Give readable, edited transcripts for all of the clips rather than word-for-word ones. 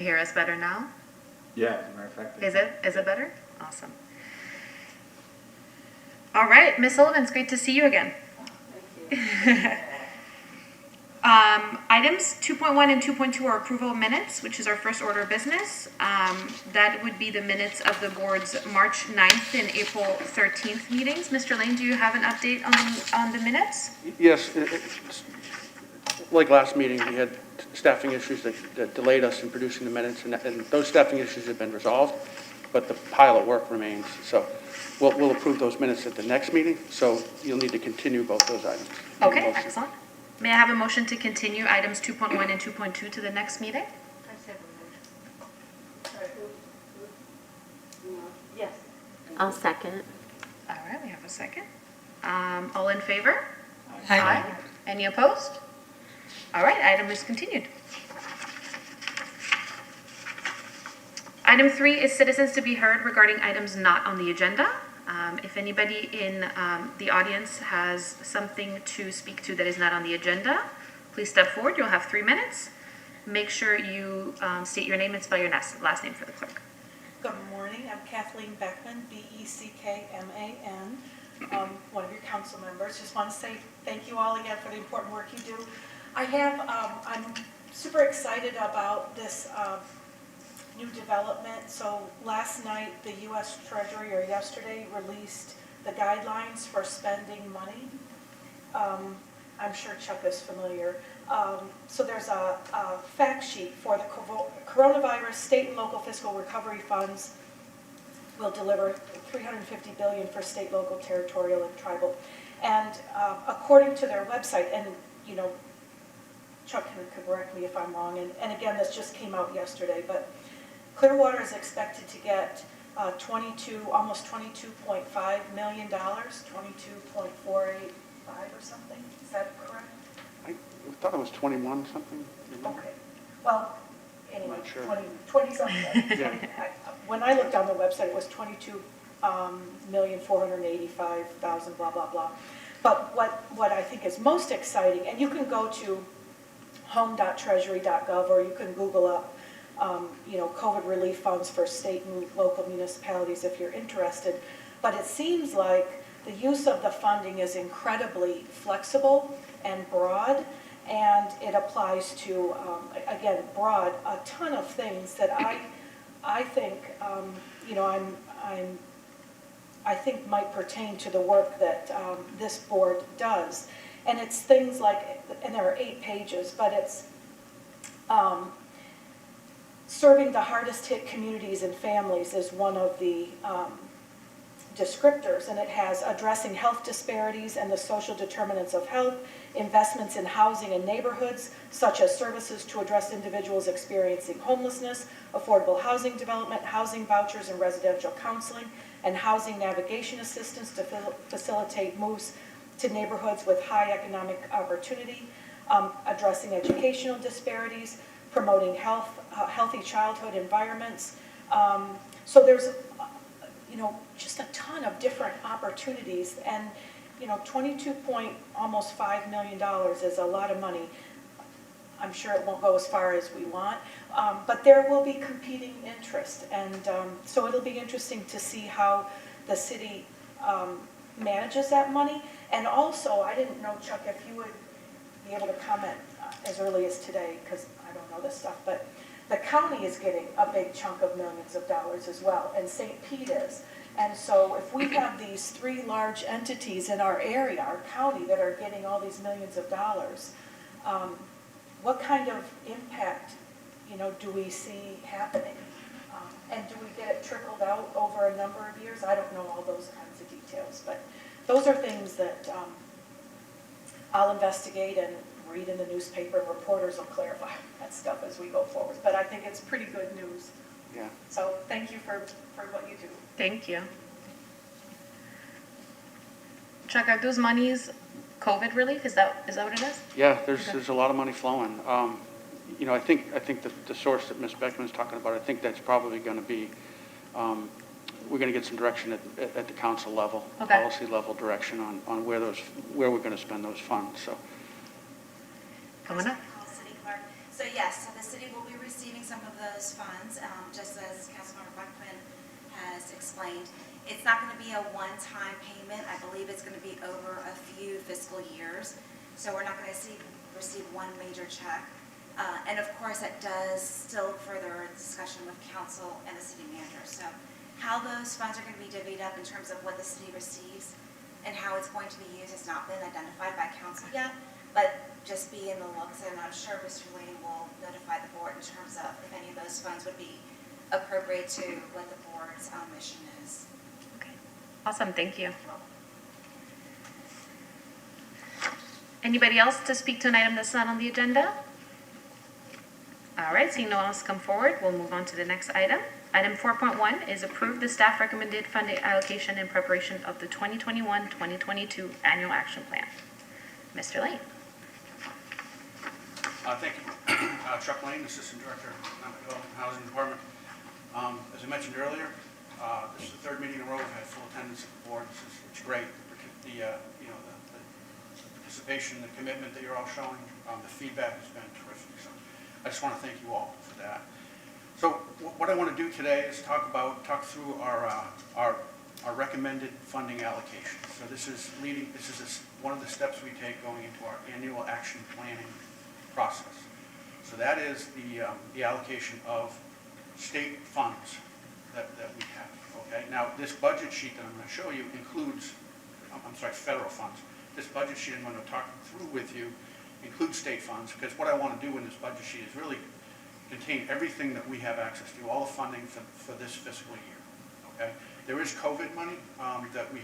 Hear us better now? Yeah, as a matter of fact. Is it better? Awesome. All right, Ms. Sullivan, it's great to see you again. Thank you. Items 2.1 and 2.2 are approval of minutes, which is our first order of business. That would be the minutes of the board's March 9th and April 13th meetings. Mr. Lane, do you have an update on the minutes? Yes, like last meeting, we had staffing issues that delayed us in producing the minutes, and those staffing issues have been resolved, but the pile of work remains. So we'll approve those minutes at the next meeting, so you'll need to continue both those items. Okay, Motion. excellent. May I have a motion to continue items 2.1 and 2.2 to the next meeting? I said motion. Sorry, who? Yes. I'll second. All right, we have a second. All in favor? Aye. Any opposed? All right, item is continued. Item 3 is citizens to be heard regarding items not on the agenda. If anybody in the audience has something to speak to that is not on the agenda, please step forward. You'll have 3 minutes. Make sure you state your name and spell your last name for the clerk. Good morning, I'm Kathleen Beckman, B-E-C-K-M-A-N, one of your council members. Just want to say thank you all again for the important work you do. I'm super excited about this new development. So last night, the U.S. Treasury, or yesterday, released the guidelines for spending money. I'm sure Chuck is familiar. So there's a fact sheet for the coronavirus. State and local fiscal recovery funds will deliver $350 billion for state, local, territorial, and tribal. And according to their website, and you know, Chuck can correct me if I'm wrong, and again, this just came out yesterday, but Clearwater is expected to get almost $22.5 million, 22.485 or something. Is that correct? I thought it was 21 something. Okay. Well, anyway, Not sure. 20 something. Yeah. When I looked on the website, it was 22,485,000, blah, blah, blah. But what I think is most exciting, and you can go to home.treasury.gov, or you can Google up COVID relief funds for state and local municipalities if you're interested. But it seems like the use of the funding is incredibly flexible and broad, and it applies to, again, broad, a ton of things that I think, I think might pertain to the work that this board does. And it's things like, and there are 8 pages, but it's serving the hardest hit communities and families is one of the descriptors, and it has addressing health disparities and the social determinants of health, investments in housing and neighborhoods, such as services to address individuals experiencing homelessness, affordable housing development, housing vouchers and residential counseling, and housing navigation assistance to facilitate moves to neighborhoods with high economic opportunity, addressing educational disparities, promoting healthy childhood environments. So there's, just a ton of different opportunities, and almost $5 million is a lot of money. I'm sure it won't go as far as we want, but there will be competing interest, and so it'll be interesting to see how the city manages that money. And also, I didn't know, Chuck, if you would be able to comment as early as today, because I don't know this stuff, but the county is getting a big chunk of millions of dollars as well, and St. Pete is. And so if we have these 3 large entities in our area, our county, that are getting all these millions of dollars, what kind of impact, do we see happening? And do we get it trickled out over a number of years? I don't know all those kinds of details, but those are things that I'll investigate and read in the newspaper. Reporters will clarify that stuff as we go forward. But I think it's pretty good news. Yeah. So thank you for what you do. Thank you. Chuck, are those monies COVID relief? Is that what it is? Yeah, there's a lot of money flowing. I think the source that Ms. Beckman's talking about, I think that's probably going to be, we're going to get some direction at the council level, Okay. Policy level direction on where we're going to spend those funds. So. Coming up. City Clerk. So yes, so the city will be receiving some of those funds, just as Councilmember Buckman has explained. It's not going to be a one-time payment. I believe it's going to be over a few fiscal years. So we're not going to receive one major check. And of course, that does still further discussion with council and the city manager. So how those funds are going to be divvied up in terms of what the city receives and how it's going to be used has not been identified by council yet. But just be in the looks, and I'm sure Mr. Lane will notify the board in terms of if any of those funds would be appropriate to what the board's mission is. Okay, awesome, thank you. Anybody else to speak to an item that's not on the agenda? All right, seeing no one else come forward, we'll move on to the next item. Item 4.1 is approve the staff recommended funding allocation in preparation of the 2021-2022 annual action plan. Mr. Lane. Thank you. Chuck Lane, Assistant Director, Economic Development and Housing Department. As I mentioned earlier, this is the third meeting in a row we've had full attendance at the board. It's great. The participation, the commitment that you're all showing, the feedback has been terrific. So I just want to thank you all for that. So what I want to do today is talk through our recommended funding allocation. So this is one of the steps we take going into our annual action planning process. So that is the allocation of state funds that we have. Okay. Now this budget sheet that I'm going to show you includes, federal funds. This budget sheet I'm going to talk through with you includes state funds, because what I want to do in this budget sheet is really contain everything that we have access to, all the funding for this fiscal year. Okay. There is COVID money that we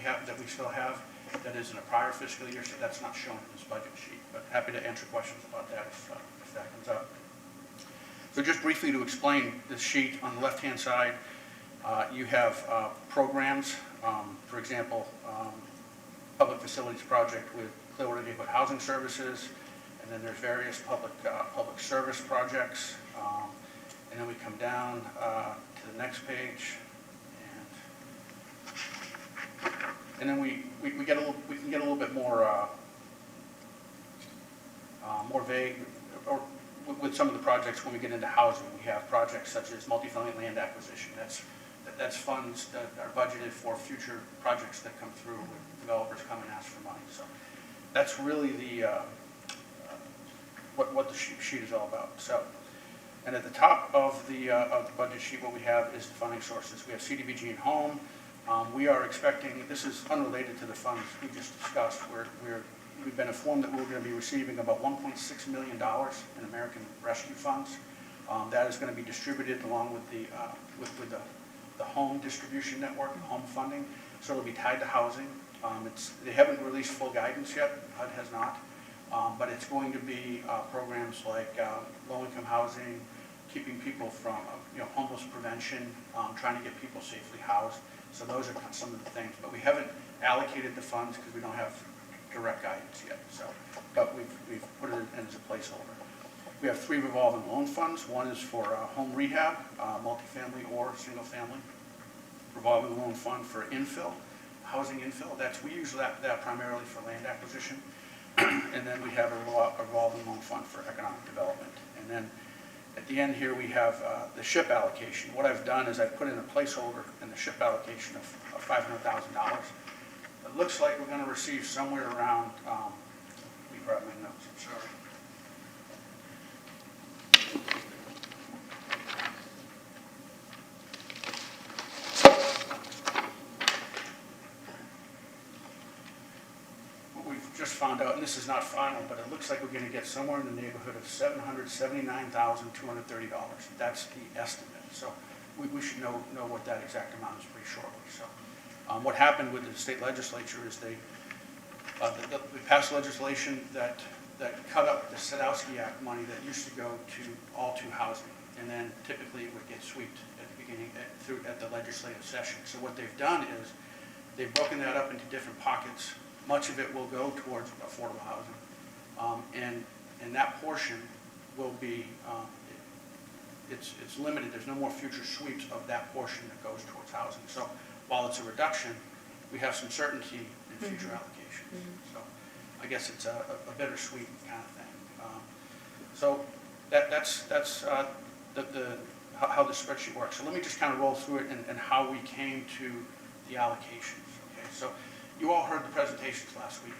still have that is in a prior fiscal year, so that's not shown in this budget sheet. But happy to answer questions about that if that comes up. So just briefly to explain this sheet, on the left-hand side, you have programs, for example, public facilities project with Clearwater Neighborhood Housing Services, and then there's various public service projects, and then we come down to the next page, and then we can get a little bit more vague, or with some of the projects when we get into housing. We have projects such as multifamily land acquisition. That's funds that are budgeted for future projects that come through with developers come and ask for money. So that's really what the sheet is all about. So, and at the top of the budget sheet, what we have is the funding sources. We have CDBG and home. We are expecting, this is unrelated to the funds we just discussed, we've been informed that we're going to be receiving about $1.6 million in American Rescue Funds. That is going to be distributed along with the home distribution network, home funding, so it'll be tied to housing. They haven't released full guidance yet, HUD has not, but it's going to be programs like low-income housing, keeping people from homeless prevention, trying to get people safely housed. So those are some of the things, but we haven't allocated the funds because we don't have direct guidance yet. So, but we've put it in as a placeholder. We have 3 revolving loan funds. One is for home rehab, multifamily or single family. Revolving loan fund for infill, housing infill. We use that primarily for land acquisition. And then we have a revolving loan fund for economic development. And then at the end here we have the SHIP allocation. What I've done is I've put in a placeholder in the SHIP allocation of $500,000. It looks like we're going to receive somewhere around, let me grab my notes, I'm sorry. What we've just found out, and this is not final, but it looks like we're going to get somewhere in the neighborhood of $779,230. That's the estimate. So we should know what that exact amount is pretty shortly. So what happened with the state legislature is they passed legislation that cut up the Sadowski Act money that used to go to housing, and then typically it would get swept at the beginning at the legislative session. So what they've done is they've broken that up into different pockets. Much of it will go towards affordable housing, and that portion will be it's limited. There's no more future sweeps of that portion that goes towards housing. So while it's a reduction, we have some certainty in future allocations. So I guess it's a bittersweet kind of thing. So that's how the spreadsheet works. So let me just kind of roll through it and how we came to the allocations. Okay, so you all heard the presentations last week.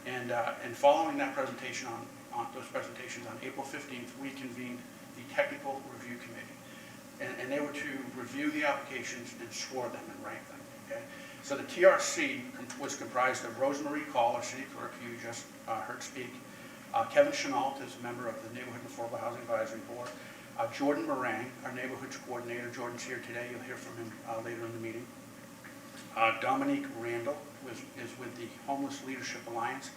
And following that presentation on those presentations on April 15th, we convened the Technical Review Committee. And they were to review the applications and score them and rank them. Okay? So the TRC was comprised of Rosemary Call, our city clerk, who you just heard speak. Kevin Chenault is a member of the Neighborhood and Affordable Housing Advisory Board. Jordan Morang, our neighborhood coordinator. Jordan's here today. You'll hear from him later in the meeting. Dominique Randall is with the Homeless Leadership Alliance.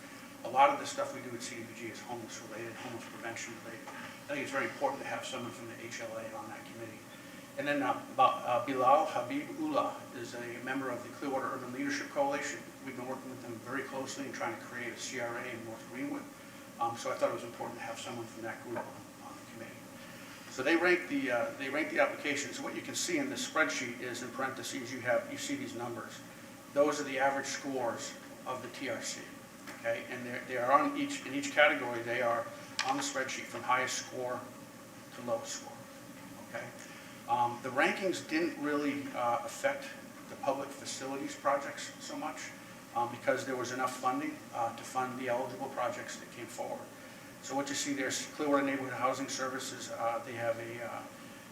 A lot of the stuff we do at CDBG is homeless related, homeless prevention related. I think it's very important to have someone from the HLA on that committee. And then Bilal Habibullah is a member of the Clearwater Urban Leadership Coalition. We've been working with them very closely and trying to create a CRA in North Greenwood. So I thought it was important to have someone from that group on the committee. So they rank the applications. What you can see in this spreadsheet is, in parentheses, you see these numbers. Those are the average scores of the TRC. Okay, and they are on in each category. They are on the spreadsheet from highest score to lowest score. Okay, the rankings didn't really affect the public facilities projects so much because there was enough funding to fund the eligible projects that came forward. So what you see there is Clearwater Neighborhood Housing Services. They have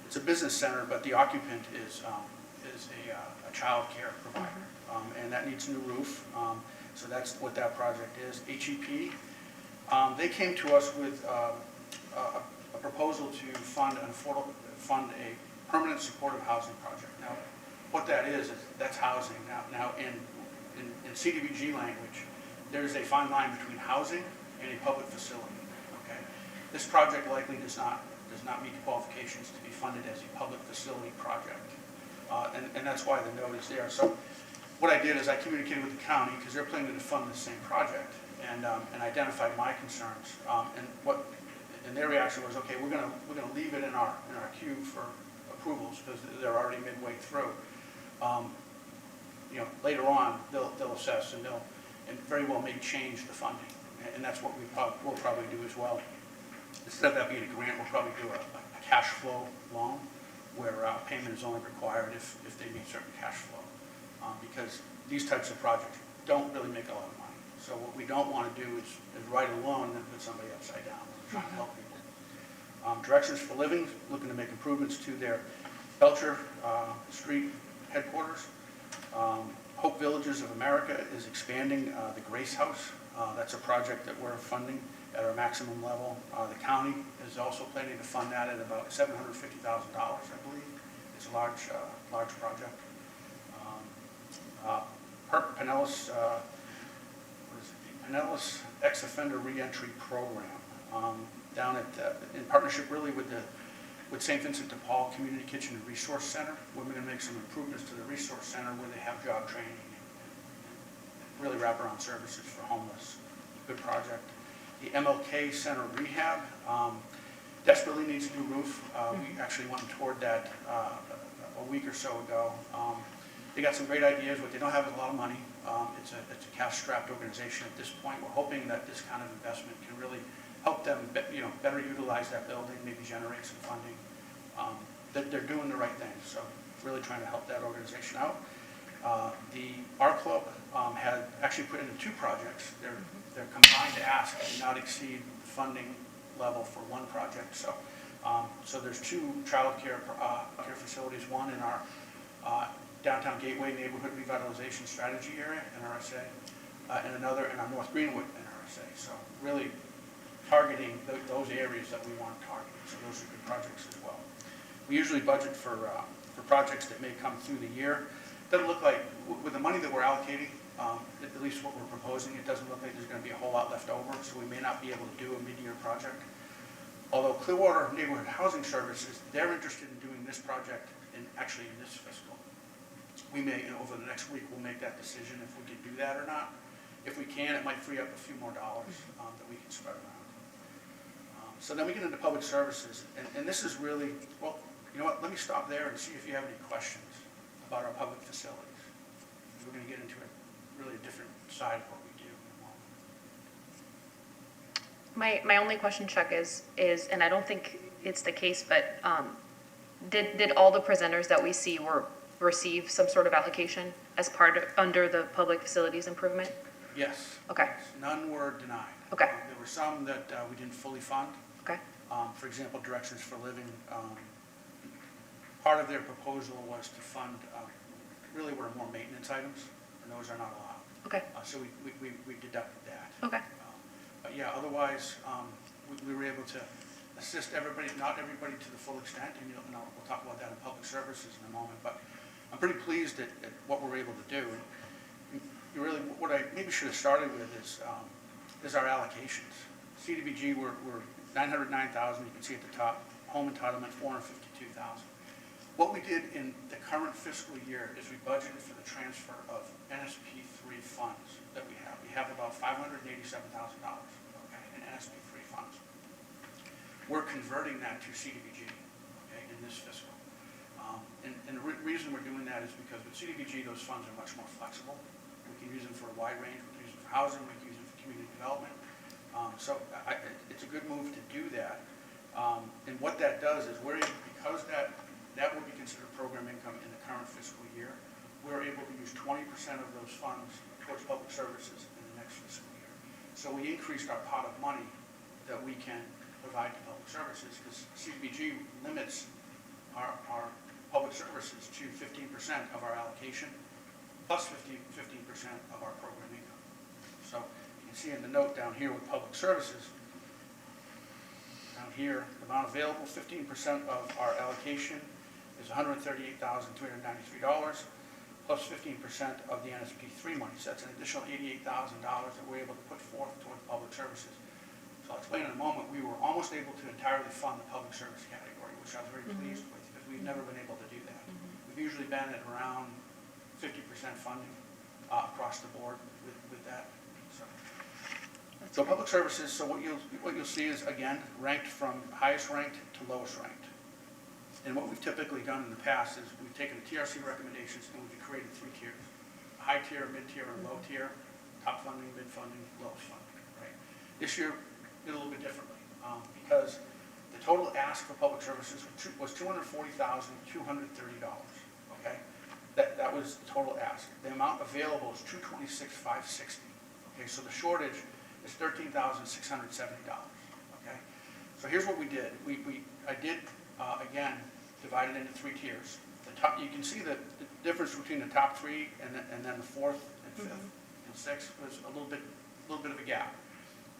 it's a business center, but the occupant is a child care provider, and that needs a new roof. So that's what that project is. HEP, they came to us with a proposal to fund a permanent supportive housing project. Now, what that is that's housing. Now in CDBG language, there's a fine line between housing and a public facility. Okay, this project likely does not meet the qualifications to be funded as a public facility project, and that's why the note is there. So what I did is I communicated with the county because they're planning to fund the same project, and identified my concerns. And their reaction was, okay, we're gonna leave it in our queue for approvals because they're already midway through. Later on they'll assess and very well may change the funding, and that's what we'll probably do as well. Instead of that being a grant, we'll probably do a cash flow loan where payment is only required if they meet certain cash flow. Because these types of projects don't really make a lot of money. So what we don't want to do is write a loan and then put somebody upside down. We're trying to help people. Directions for Living, looking to make improvements to their Belcher Street headquarters. Hope Villages of America is expanding the Grace House. That's a project that we're funding at our maximum level. The county is also planning to fund that at about $750,000, I believe. It's a large project. Pinellas, Pinellas Ex-Offender Reentry Program, down at, in partnership really with St. Vincent de Paul Community Kitchen and Resource Center. We're going to make some improvements to the Resource Center where they have job training and really wraparound services for homeless. Good project. The MLK Center Rehab desperately needs a new roof. We actually went and toured that a week or so ago. They got some great ideas, but they don't have a lot of money. It's a cash-strapped organization at this point. We're hoping that this kind of investment can really help them, better utilize that building, maybe generate some funding. They're doing the right thing, so really trying to help that organization out. The Art Club had actually put into 2 projects. Their combined ask did not exceed the funding level for one project. So there's 2 child care facilities, one in our Downtown Gateway Neighborhood Revitalization Strategy Area, NRSA, and another in our North Greenwood NRSA. So really targeting those areas that we want to target. So those are good projects as well. We usually budget for projects that may come through the year. Doesn't look like, with the money that we're allocating, at least what we're proposing, it doesn't look like there's going to be a whole lot left over, so we may not be able to do a mid-year project. Although Clearwater Neighborhood Housing Services, they're interested in doing this project actually in this fiscal. We may, over the next week, we'll make that decision if we can do that or not. If we can, it might free up a few more dollars that we can spread around. So then we get into public services, and this is really, well, you know what, let me stop there and see if you have any questions about our public facilities. We're going to get into really a different side of what we do in a moment. My only question, Chuck, is, and I don't think it's the case, but did all the presenters that we see receive some sort of allocation as part of, under the public facilities improvement? Yes. Okay. Yes. None were denied. Okay. There were some that we didn't fully fund. Okay, For example, Directions for Living, part of their proposal was to fund, really were more maintenance items, and those are not allowed. okay, So we deducted that. okay, But yeah, otherwise, we were able to assist everybody, not everybody to the full extent, and we'll talk about that in public services in a moment, but I'm pretty pleased at what we're able to do. And you really, what I maybe should have started with is our allocations. CDBG, we're 909,000, you can see at the top. Home entitlement, 452,000. What we did in the current fiscal year is we budgeted for the transfer of NSP3 funds that we have. We have about $587,000, okay, in NSP3 funds. We're converting that to CDBG, okay, in this fiscal. And the reason we're doing that is because with CDBG, those funds are much more flexible. We can use them for a wide range. We can use them for housing. We can use them for community development. So it's a good move to do that. And what that does is we're able, because that will be considered program income in the current fiscal year, we're able to use 20% of those funds towards public services in the next fiscal year. So we increased our pot of money that we can provide to public services, because CDBG limits our public services to 15% of our allocation, plus 15% of our program income. So you can see in the note down here with public services, down here, the amount available, 15% of our allocation is $138,393, plus 15% of the NSP3 money. So that's an additional $88,000 that we're able to put forth toward public services. So I'll explain in a moment. We were almost able to entirely fund the public service category, which I was very pleased with, because we've never been able to do that. We've usually been at around 50% funding across the board with that. So public services, so what you'll see is, again, ranked from highest ranked to lowest ranked. And what we've typically done in the past is we've taken the TRC recommendations and we've created 3 tiers: high tier, mid tier, and low tier, top funding, mid funding, lowest funding, right? This year, we did a little bit differently because the total ask for public services was $240,230, okay? That was the total ask. The amount available is $226,560, okay? So the shortage is $13,670, okay? So here's what we did. I did, again, divide it into 3 tiers. The top, you can see the difference between the top 3 and then the 4th and 5th and 6th was a little bit of a gap.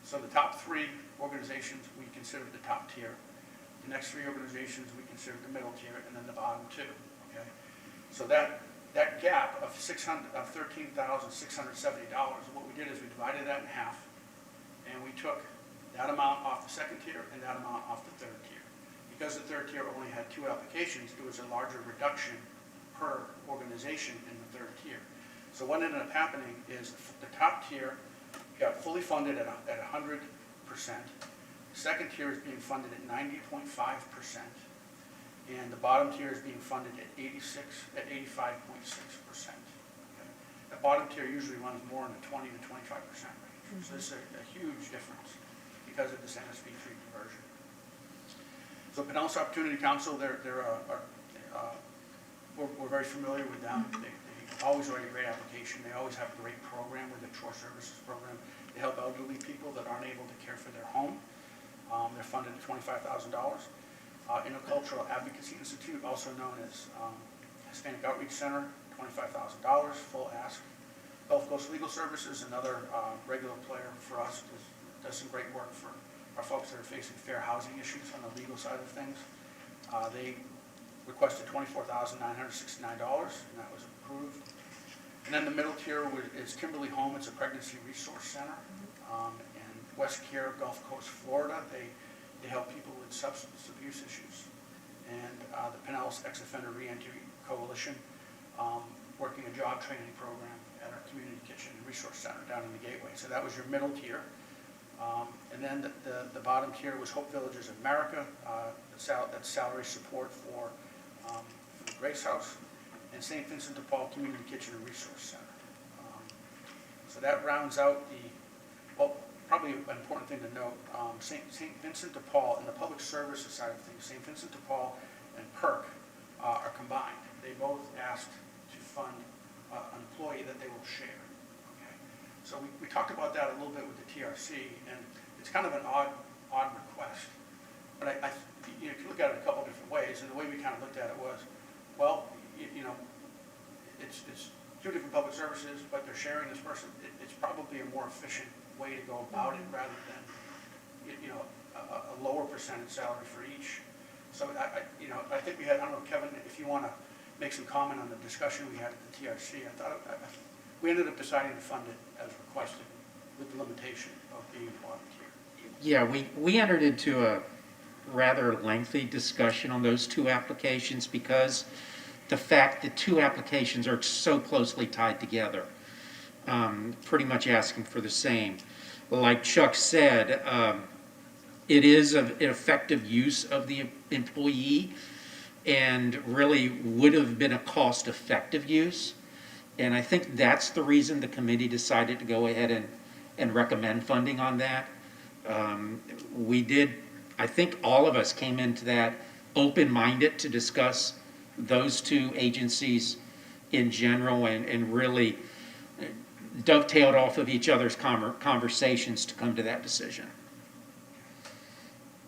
So the top 3 organizations we considered the top tier. The next 3 organizations we considered the middle tier, and then the bottom 2, okay? So that gap of $13,670, what we did is we divided that in half, and we took that amount off the 2nd tier and that amount off the 3rd tier. Because the 3rd tier only had 2 applications, it was a larger reduction per organization in the 3rd tier. So what ended up happening is the top tier got fully funded at 100%. The 2nd tier is being funded at 90.5%. And the bottom tier is being funded at 85.6%. Okay? The bottom tier usually runs more in the 20 to 25% range. So this is a huge difference because of this NSP3 conversion. So Pinellas Opportunity Council, we're very familiar with them. They always write a great application. They always have a great program with the Shore Services program. They help elderly people that aren't able to care for their home. They're funded at $25,000. Intercultural Advocacy Institute, also known as Hispanic Outreach Center, $25,000, full ask. Gulf Coast Legal Services, another regular player for us, does some great work for our folks that are facing fair housing issues on the legal side of things. They requested $24,969, and that was approved. And then the middle tier is Kimberly Home. It's a pregnancy resource center. And West Care, Gulf Coast, Florida, they help people with substance abuse issues. And the Pinellas Ex-Offender Reentry Coalition, working a job training program at our community kitchen and resource center down in the Gateway. So that was your middle tier. And then the bottom tier was Hope Villages of America. That's salary support for the Grace House, and St. Vincent de Paul Community Kitchen and Resource Center. So that rounds out probably an important thing to note, St. Vincent de Paul, in the public services side of things, St. Vincent de Paul and PERC are combined. They both asked to fund an employee that they will share. Okay? So we talked about that a little bit with the TRC, and it's kind of an odd request. But I you can look at it a couple different ways, and the way we kind of looked at it was, well, you know, it's two different public services, but they're sharing this person. It's probably a more efficient way to go about it rather than, you know, a lower percentage salary for each. So you know, I think we had, I don't know, Kevin, if you want to make some comment on the discussion we had at the TRC, we ended up deciding to fund it as requested with the limitation of being volunteer. Yeah, we entered into a rather lengthy discussion on those two applications because the fact that two applications are so closely tied together, pretty much asking for the same. Like Chuck said, it is an effective use of the employee and really would have been a cost-effective use. And I think that's the reason the committee decided to go ahead and recommend funding on that. I think all of us came into that open-minded to discuss those two agencies in general and really dovetailed off of each other's conversations to come to that decision.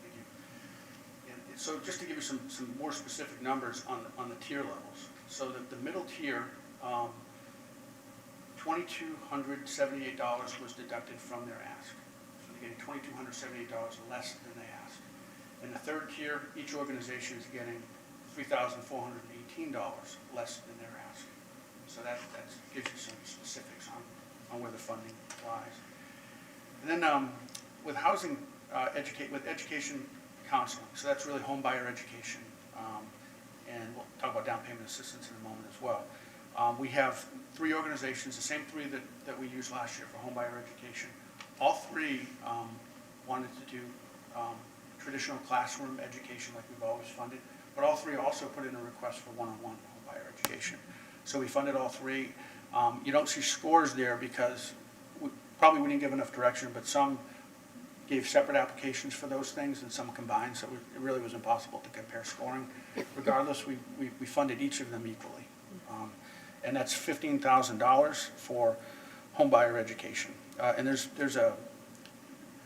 Thank you. And so just to give you some more specific numbers on the tier levels. So the middle tier, $2,278 was deducted from their ask. So they're getting $2,278 less than they asked. In the third tier, each organization is getting $3,418 less than their ask. So that gives you some specifics on where the funding lies. And then with housing, with education counseling, so that's really home buyer education. And we'll talk about down payment assistance in a moment as well. We have three organizations, the same three that we used last year for home buyer education. All three wanted to do traditional classroom education like we've always funded, but all three also put in a request for one-on-one home buyer education. So we funded all three. You don't see scores there because probably we didn't give enough direction, but some gave separate applications for those things and some combined, so it really was impossible to compare scoring. Regardless, we funded each of them equally. And that's $15,000 for home buyer education. And there's a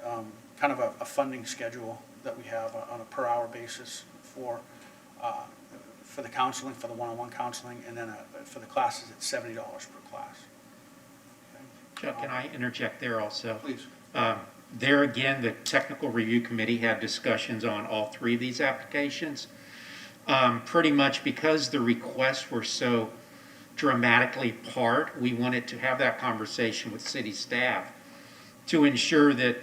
kind of a funding schedule that we have on a per hour basis for the counseling, for the one-on-one counseling, and then for the classes it's $70 per class. Okay. Chuck, can I interject there also? Please. There again, the technical review committee had discussions on all three of these applications. Pretty much because the requests were so dramatically apart, we wanted to have that conversation with city staff to ensure that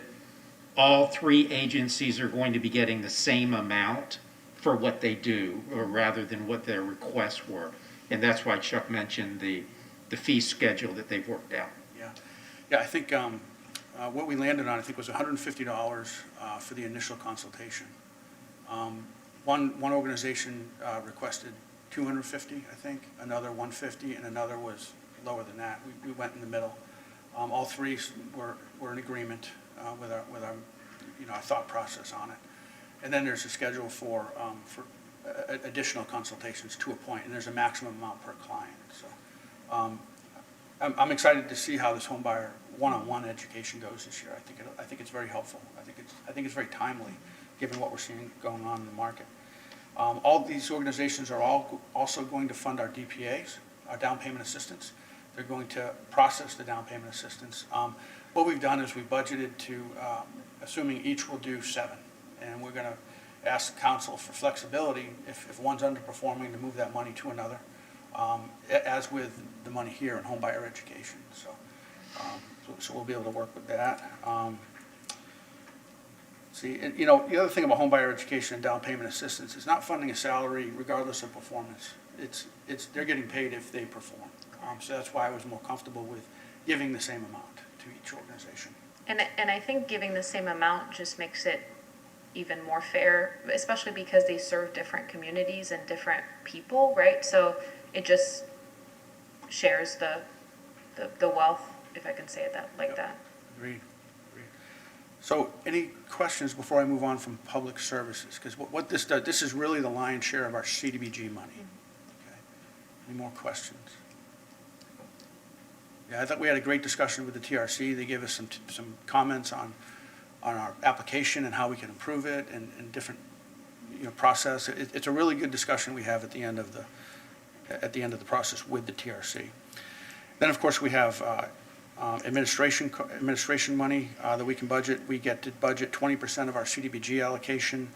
all three agencies are going to be getting the same amount for what they do, or rather than what their requests were. And that's why Chuck mentioned the fee schedule that they've worked out. Yeah, I think what we landed on, I think, was $150 for the initial consultation. One organization requested $250, I think, another $150, and another was lower than that. We went in the middle. All three were in agreement with our our thought process on it. And then there's a schedule for additional consultations to a point, and there's a maximum amount per client. So I'm excited to see how this home buyer one-on-one education goes this year. I think it's very helpful. I think it's very timely, given what we're seeing going on in the market. All these organizations are also going to fund our DPAs, our down payment assistance. They're going to process the down payment assistance. What we've done is we budgeted to, assuming each will do 7, and we're going to ask council for flexibility if one's underperforming to move that money to another, as with the money here in home buyer education. So we'll be able to work with that. See, and, the other thing about home buyer education and down payment assistance is not funding a salary regardless of performance. They're getting paid if they perform. So that's why I was more comfortable with giving the same amount to each organization. And I think giving the same amount just makes it even more fair, especially because they serve different communities and different people, right? So it just shares the wealth, if I can say it like that. Agreed. So any questions before I move on from public services? Because what this does, this is really the lion's share of our CDBG money. Okay. Any more questions? Yeah, I thought we had a great discussion with the TRC. They gave us some comments on our application and how we can improve it and different, process. It's a really good discussion we have at the end of the process with the TRC. Then, of course, we have administration money that we can budget. We get to budget 20% of our CDBG allocation,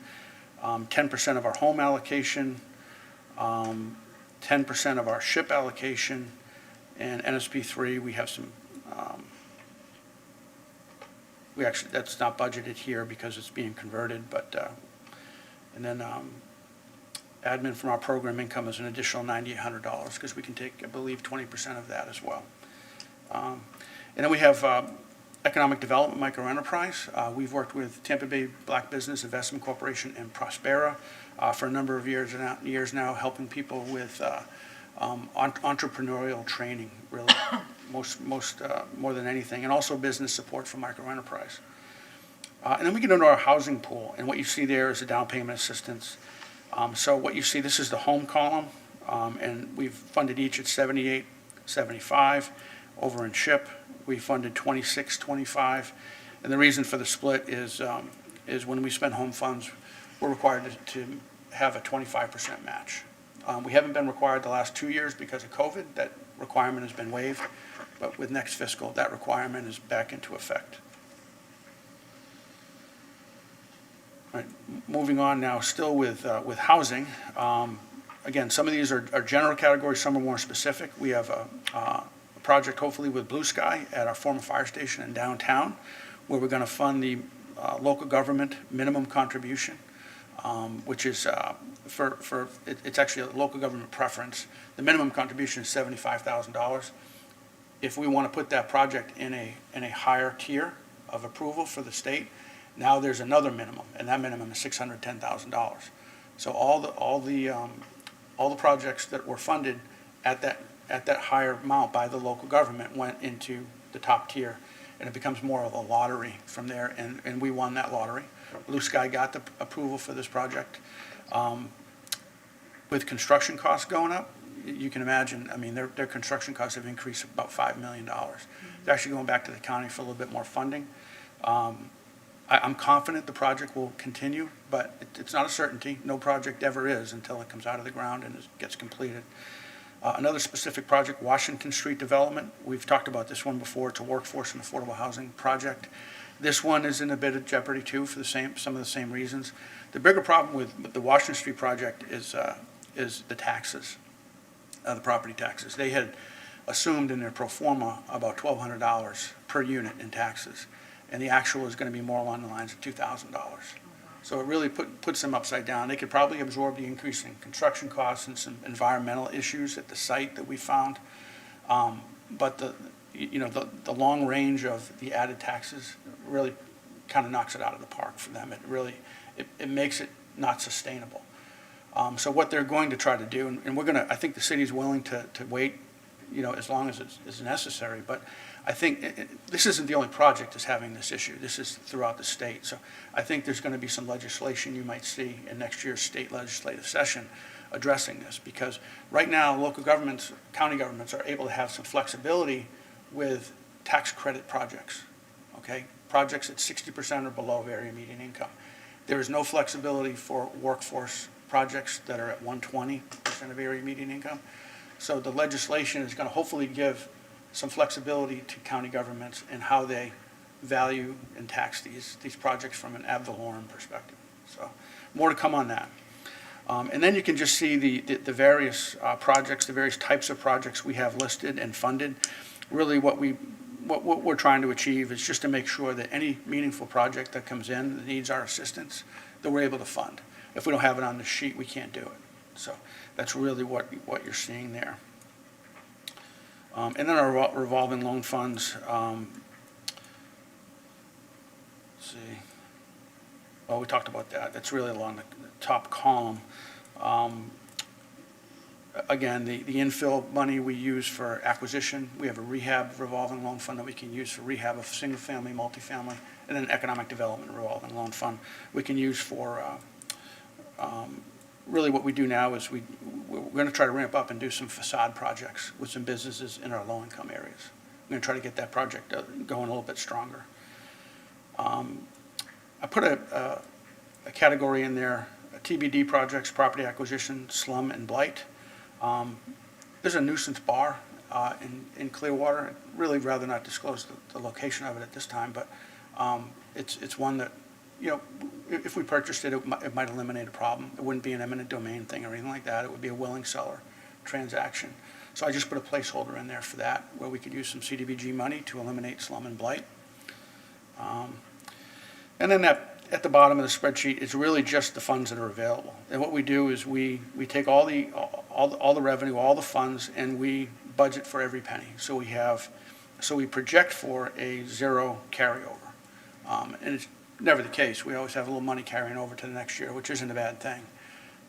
10% of our home allocation, 10% of our SHIP allocation, and NSP3, we have some, that's not budgeted here because it's being converted, but, and then admin from our program income is an additional $9,800 because we can take, I believe, 20% of that as well. And then we have economic development microenterprise. We've worked with Tampa Bay Black Business Investment Corporation and Prospera for a number of years now, helping people with entrepreneurial training, really, more than anything, and also business support for microenterprise. And then we get into our housing pool, and what you see there is a down payment assistance. So what you see, this is the home column, and we've funded each at 78, 75. Over in SHIP, we funded 26, 25. And the reason for the split is when we spend home funds, we're required to have a 25% match. We haven't been required the last 2 years because of COVID. That requirement has been waived. But with next fiscal, that requirement is back into effect. All right, moving on now, still with housing. Again, some of these are general categories, some are more specific. We have a project, hopefully, with Blue Sky at our former fire station in downtown, where we're going to fund the local government minimum contribution, which is it's actually a local government preference. The minimum contribution is $75,000. If we want to put that project in a higher tier of approval for the state, now there's another minimum, and that minimum is $610,000. So all the projects that were funded at that higher amount by the local government went into the top tier, and it becomes more of a lottery from there, and we won that lottery. Blue Sky got the approval for this project. With construction costs going up, you can imagine, I mean, their construction costs have increased about $5 million. They're actually going back to the county for a little bit more funding. I'm confident the project will continue, but it's not a certainty. No project ever is until it comes out of the ground and gets completed. Another specific project, Washington Street Development. We've talked about this one before. It's a workforce and affordable housing project. This one is in a bit of jeopardy too for some of the same reasons. The bigger problem with the Washington Street project is the taxes, the property taxes. They had assumed in their pro forma about $1,200 per unit in taxes, and the actual is going to be more along the lines of $2,000. So it really puts them upside down. They could probably absorb the increase in construction costs and some environmental issues at the site that we found. But the long range of the added taxes really kind of knocks it out of the park for them. It makes it not sustainable. So what they're going to try to do, and I think the city's willing to wait, as long as it's necessary, but I think this isn't the only project that's having this issue. This is throughout the state. So I think there's going to be some legislation you might see in next year's state legislative session addressing this, because right now local governments, county governments are able to have some flexibility with tax credit projects, okay? Projects at 60% or below area median income. There is no flexibility for workforce projects that are at 120% of area median income. So the legislation is going to hopefully give some flexibility to county governments in how they value and tax these projects from an ad valorem perspective. So more to come on that. And then you can just see the various projects, the various types of projects we have listed and funded. Really what we're trying to achieve is just to make sure that any meaningful project that comes in that needs our assistance, that we're able to fund. If we don't have it on the sheet, we can't do it. So that's really what you're seeing there. And then our revolving loan funds, let's see. Well, we talked about that. That's really along the top column. again, the infill money we use for acquisition. We have a rehab revolving loan fund that we can use for rehab of single-family, multifamily, and then economic development revolving loan fund we can use for, really what we do now is we're going to try to ramp up and do some facade projects with some businesses in our low-income areas. We're going to try to get that project going a little bit stronger. I put a category in there, TBD projects, property acquisition, slum and blight. There's a nuisance bar in Clearwater. I'd really rather not disclose the location of it at this time, but it's one that, you know, if we purchased it, it might eliminate a problem. It wouldn't be an eminent domain thing or anything like that. It would be a willing seller transaction. So I just put a placeholder in there for that, where we could use some CDBG money to eliminate slum and blight. And then at the bottom of the spreadsheet is really just the funds that are available. And what we do is we take all the revenue, all the funds, and we budget for every penny. So we project for a zero carryover. And it's never the case. We always have a little money carrying over to the next year, which isn't a bad thing.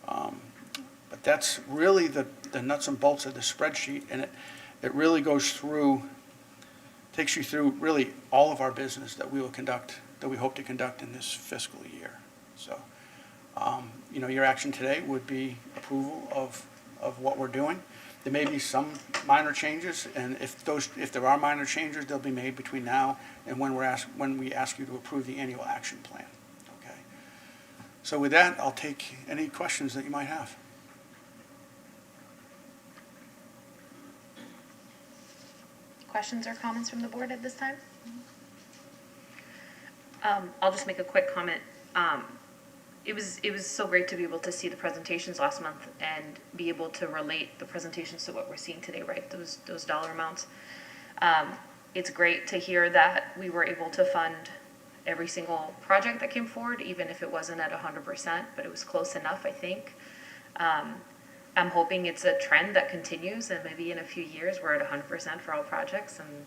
But that's really the nuts and bolts of the spreadsheet, and it really goes through, takes you through really all of our business that we will conduct, that we hope to conduct in this fiscal year. So, you know, your action today would be approval of what we're doing. There may be some minor changes, and if there are minor changes, they'll be made between now and when we ask you to approve the annual action plan. Okay. So with that, I'll take any questions that you might have. Questions or comments from the board at this time? I'll just make a quick comment. It was so great to be able to see the presentations last month and be able to relate the presentations to what we're seeing today, right? Those dollar amounts. It's great to hear that we were able to fund every single project that came forward, even if it wasn't at 100%, but it was close enough, I think. I'm hoping it's a trend that continues, and maybe in a few years we're at 100% for all projects, and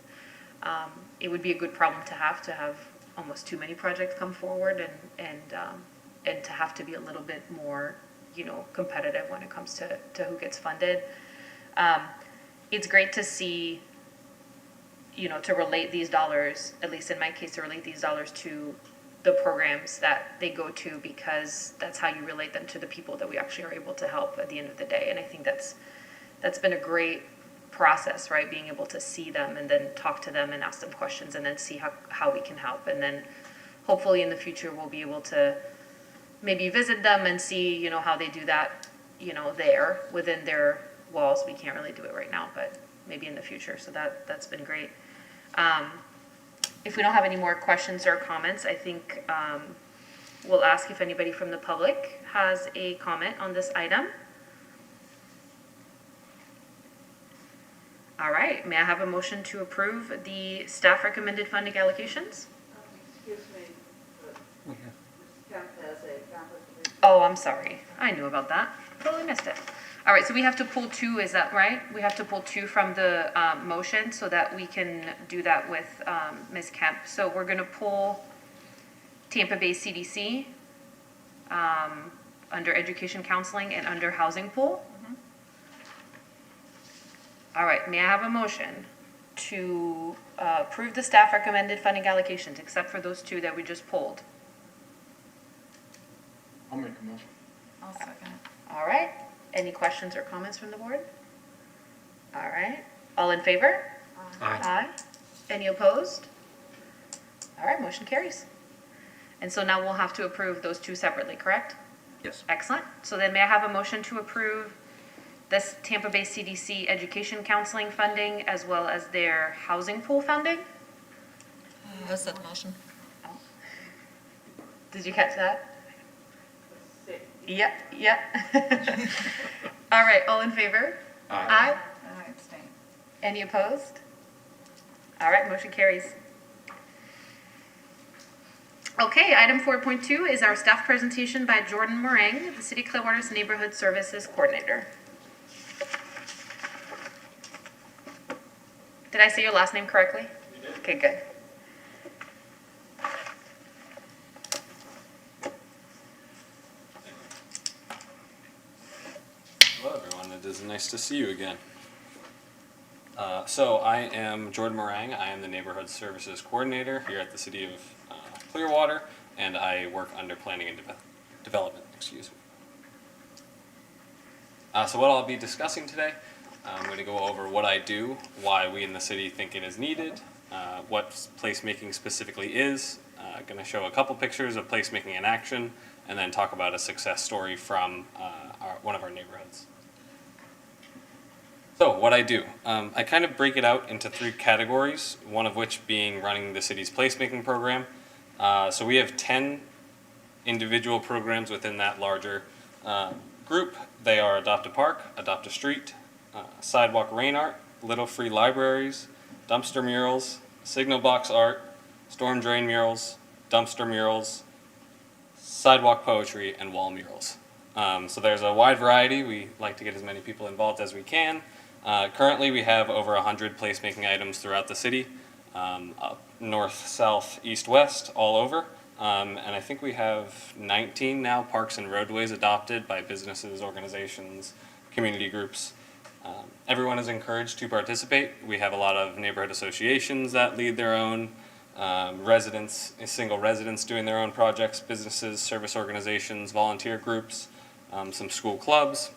it would be a good problem to have almost too many projects come forward, and to have to be a little bit more, you know, competitive when it comes to who gets funded. It's great to see, you know, to relate these dollars, at least in my case, to relate these dollars to the programs that they go to, because that's how you relate them to the people that we actually are able to help at the end of the day. And I think that's been a great process, right? Being able to see them and then talk to them and ask them questions and then see how we can help. And then hopefully in the future we'll be able to maybe visit them and see, you know, how they do that, you know, there within their walls. We can't really do it right now, but maybe in the future. So that's been great. If we don't have any more questions or comments, I think we'll ask if anybody from the public has a comment on this item. All right, may I have a motion to approve the staff recommended funding allocations? Excuse me, but Kemp has a conflict of interest. Oh, I'm sorry. I knew about that. Totally missed it. All right, so we have to pull two, is that right? We have to pull two from the motion so that we can do that with Ms. Kemp. So we're going to pull Tampa Bay CDC under education counseling and under housing pool. All right, may I have a motion to approve the staff recommended funding allocations except for those two that we just pulled? I'll make a motion. I'll second it. All right. Any questions or comments from the board? All right. All in favor? Aye. Aye. Any opposed? All right, motion carries. And so now we'll have to approve those two separately, correct? Yes. Excellent. So then may I have a motion to approve this Tampa Bay CDC education counseling funding as well as their housing pool funding? I'll second the motion. Did you catch that? Six. Yep. All right, all in favor? Aye. I abstain. Any opposed? All right, motion carries. Okay, item 4.2 is our staff presentation by Jordan Morang, the City of Clearwater's Neighborhood Services Coordinator. Did I say your last name correctly? You did. Okay, good. Hello, everyone. It is nice to see you again. So I am Jordan Morang. I am the Neighborhood Services Coordinator here at the City of Clearwater, and I work under Planning and Development. Excuse me. So what I'll be discussing today, I'm going to go over what I do, why we in the city think it is needed, what placemaking specifically is. Going to show a couple pictures of placemaking in action, and then talk about a success story from one of our neighborhoods. So what I do, I kind of break it out into 3 categories, one of which being running the city's placemaking program. So we have 10 individual programs within that larger group. They are Adopt a Park, Adopt a Street, Sidewalk Rain Art, Little Free Libraries, Dumpster Murals, Signal Box Art, Storm Drain Murals, Dumpster Murals, Sidewalk Poetry, and Wall Murals. So there's a wide variety. We like to get as many people involved as we can. Currently we have over 100 placemaking items throughout the city, up north, south, east, west, all over. And I think we have 19 now parks and roadways adopted by businesses, organizations, community groups. Everyone is encouraged to participate. We have a lot of neighborhood associations that lead their own, single residents doing their own projects, businesses, service organizations, volunteer groups, some school clubs.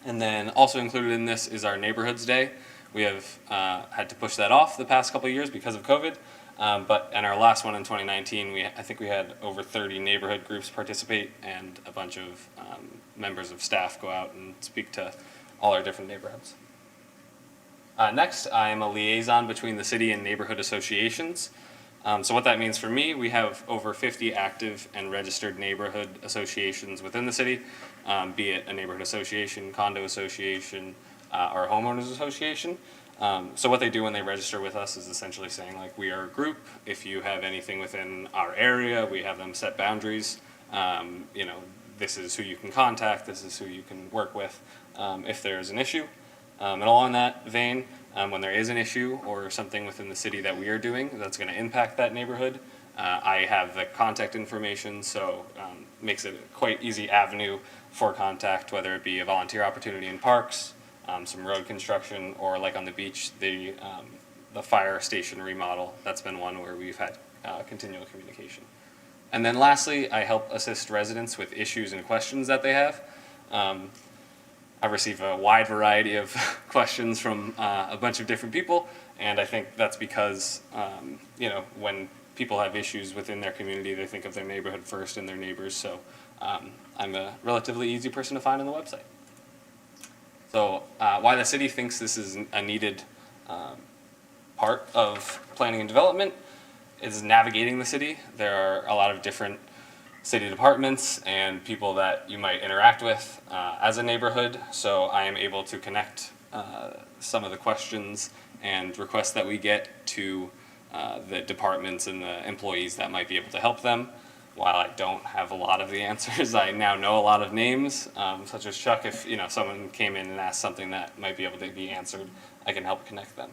And then also included in this is our Neighborhoods Day. We have had to push that off the past couple of years because of COVID. But in our last one in 2019, I think we had over 30 neighborhood groups participate, and a bunch of members of staff go out and speak to all our different neighborhoods. Next, I am a liaison between the city and neighborhood associations. So what that means for me, we have over 50 active and registered neighborhood associations within the city, be it a neighborhood association, condo association, or a homeowners association. So what they do when they register with us is essentially saying, like, we are a group. If you have anything within our area, we have them set boundaries. You know, this is who you can contact, this is who you can work with if there is an issue. And along that vein, when there is an issue or something within the city that we are doing that's going to impact that neighborhood, I have the contact information, so makes it a quite easy avenue for contact, whether it be a volunteer opportunity in parks, some road construction, or like on the beach, the fire station remodel. That's been one where we've had continual communication. And then lastly, I help assist residents with issues and questions that they have. I receive a wide variety of questions from a bunch of different people, and I think that's because, you know, when people have issues within their community, they think of their neighborhood first and their neighbors, so I'm a relatively easy person to find on the website. So why the city thinks this is a needed part of planning and development is navigating the city. There are a lot of different city departments and people that you might interact with as a neighborhood, so I am able to connect some of the questions and requests that we get to the departments and the employees that might be able to help them. While I don't have a lot of the answers, I now know a lot of names, such as Chuck. If someone came in and asked something that might be able to be answered, I can help connect them.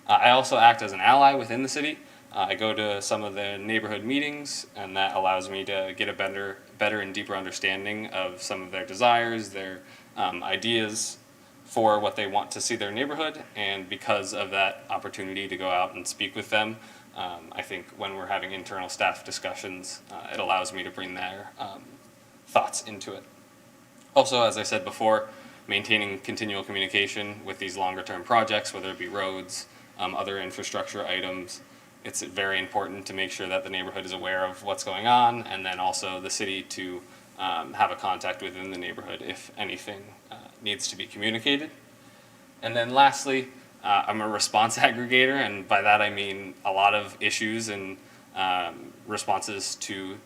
I also act as an ally within the city. I go to some of the neighborhood meetings, and that allows me to get a better and deeper understanding of some of their desires, their ideas for what they want to see their neighborhood. And because of that opportunity to go out and speak with them, I think when we're having internal staff discussions, it allows me to bring their thoughts into it. Also, as I said before, maintaining continual communication with these longer term projects, whether it be roads, other infrastructure items. It's very important to make sure that the neighborhood is aware of what's going on, and then also the city to have a contact within the neighborhood if anything needs to be communicated. And then lastly, I'm a response aggregator, and by that I mean a lot of issues and responses to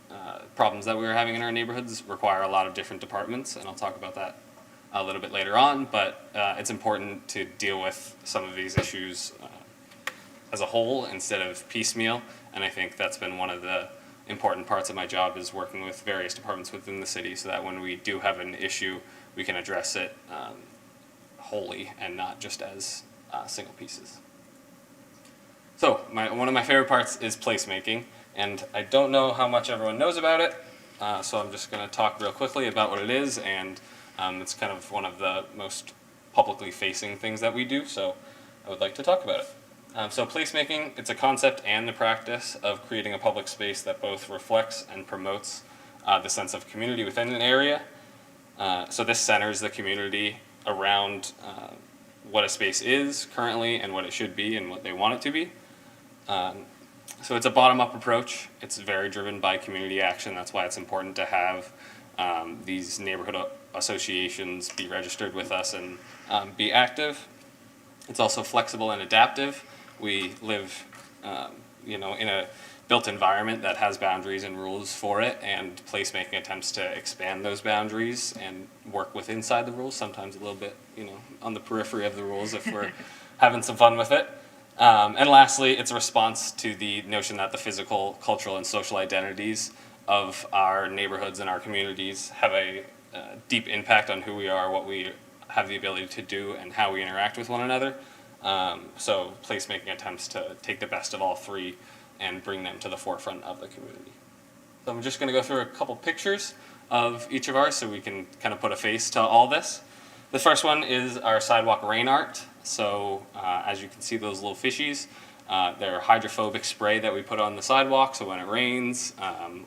problems that we're having in our neighborhoods require a lot of different departments, and I'll talk about that a little bit later on, but it's important to deal with some of these issues as a whole instead of piecemeal, and I think that's been one of the important parts of my job, is working with various departments within the city so that when we do have an issue, we can address it wholly and not just as single pieces. So one of my favorite parts is placemaking, and I don't know how much everyone knows about it, so I'm just going to talk real quickly about what it is, and it's kind of one of the most publicly facing things that we do, so I would like to talk about it. So placemaking, it's a concept and the practice of creating a public space that both reflects and promotes the sense of community within an area. So this centers the community around what a space is currently and what it should be and what they want it to be. So it's a bottom-up approach. It's very driven by community action. That's why it's important to have these neighborhood associations be registered with us and be active. It's also flexible and adaptive. We live, in a built environment that has boundaries and rules for it, and placemaking attempts to expand those boundaries and work with inside the rules, sometimes a little bit, on the periphery of the rules if we're having some fun with it. And lastly, it's a response to the notion that the physical, cultural, and social identities of our neighborhoods and our communities have a deep impact on who we are, what we have the ability to do, and how we interact with one another. So placemaking attempts to take the best of all three and bring them to the forefront of the community. So I'm just going to go through a couple pictures of each of ours so we can kind of put a face to all this. The first one is our sidewalk rain art. So as you can see, those little fishies, they're hydrophobic spray that we put on the sidewalk, so when it rains,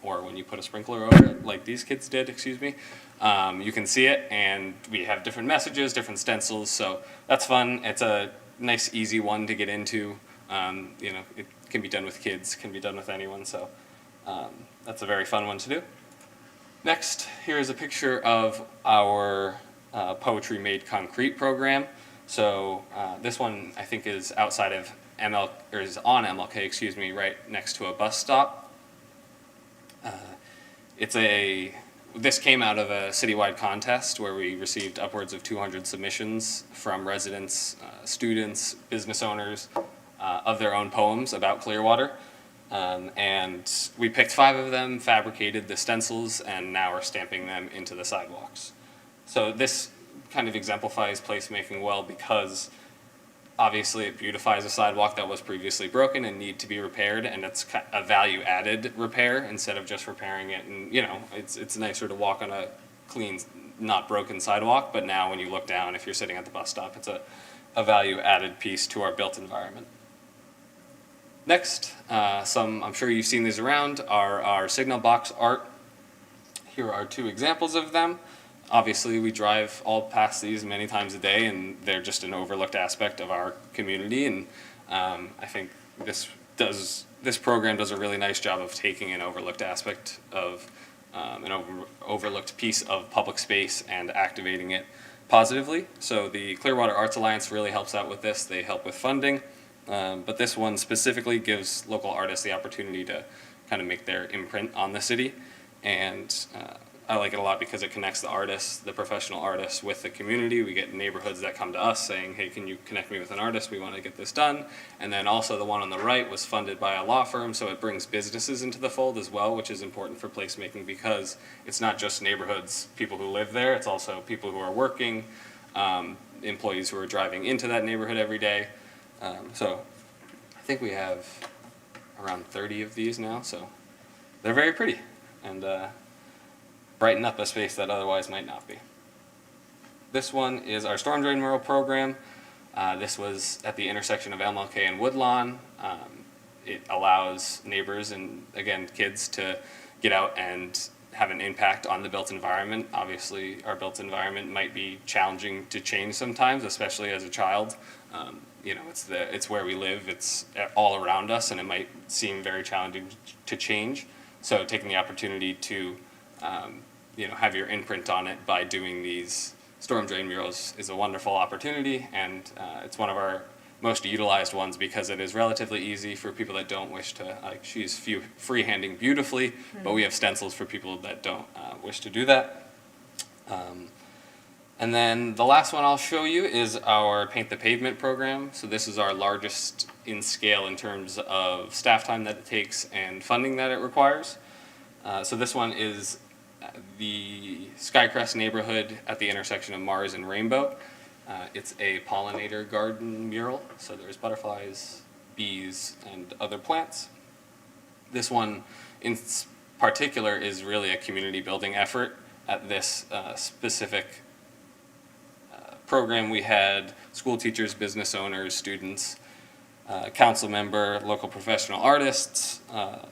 or when you put a sprinkler over it, like these kids did, you can see it, and we have different messages, different stencils, so that's fun. It's a nice, easy one to get into. It can be done with kids, can be done with anyone, so that's a very fun one to do. Next, here is a picture of our Poetry Made Concrete program. So this one, I think, is outside of is on MLK, right next to a bus stop. This came out of a citywide contest where we received upwards of 200 submissions from residents, students, business owners of their own poems about Clearwater. And we picked 5 of them, fabricated the stencils, and now are stamping them into the sidewalks. So this kind of exemplifies placemaking well because obviously it beautifies a sidewalk that was previously broken and need to be repaired, and it's a value-added repair instead of just repairing it. And it's nicer to walk on a clean, not broken sidewalk, but now when you look down, if you're sitting at the bus stop, it's a value-added piece to our built environment. Next, I'm sure you've seen these around, are our signal box art. Here are 2 examples of them. Obviously, we drive all past these many times a day, and they're just an overlooked aspect of our community. And I think this program does a really nice job of taking an overlooked aspect of an overlooked piece of public space and activating it positively. So the Clearwater Arts Alliance really helps out with this. They help with funding, but this one specifically gives local artists the opportunity to kind of make their imprint on the city. And I like it a lot because it connects the artists, the professional artists, with the community. We get neighborhoods that come to us saying, hey, can you connect me with an artist? We want to get this done. And then also the one on the right was funded by a law firm, so it brings businesses into the fold as well, which is important for placemaking because it's not just neighborhoods, people who live there, it's also people who are working, employees who are driving into that neighborhood every day. So I think we have around 30 of these now, so they're very pretty. And brighten up a space that otherwise might not be. This one is our storm drain mural program. This was at the intersection of MLK and Woodlawn. It allows neighbors and, again, kids to get out and have an impact on the built environment. Obviously, our built environment might be challenging to change sometimes, especially as a child. It's where we live, it's all around us, and it might seem very challenging to change. So taking the opportunity to have your imprint on it by doing these storm drain murals is a wonderful opportunity, and it's one of our most utilized ones because it is relatively easy for people that don't wish to, she's freehanding beautifully, but we have stencils for people that don't wish to do that. And then the last one I'll show you is our Paint the Pavement program. So this is our largest in scale in terms of staff time that it takes and funding that it requires. So this one is the Skycrest neighborhood at the intersection of Mars and Rainbow. It's a pollinator garden mural, so there's butterflies, bees, and other plants. This one in particular is really a community building effort at this specific program, we had school teachers, business owners, students, council member, local professional artists,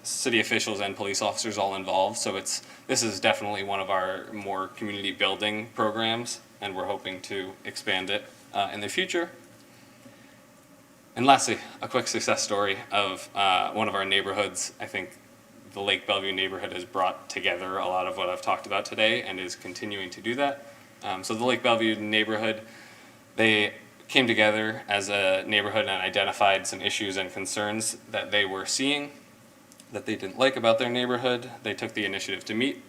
city officials, and police officers all involved. So this is definitely one of our more community building programs, and we're hoping to expand it in the future. And lastly, a quick success story of one of our neighborhoods. I think the Lake Bellevue neighborhood has brought together a lot of what I've talked about today and is continuing to do that. So the Lake Bellevue neighborhood, they came together as a neighborhood and identified some issues and concerns that they were seeing that they didn't like about their neighborhood. They took the initiative to meet,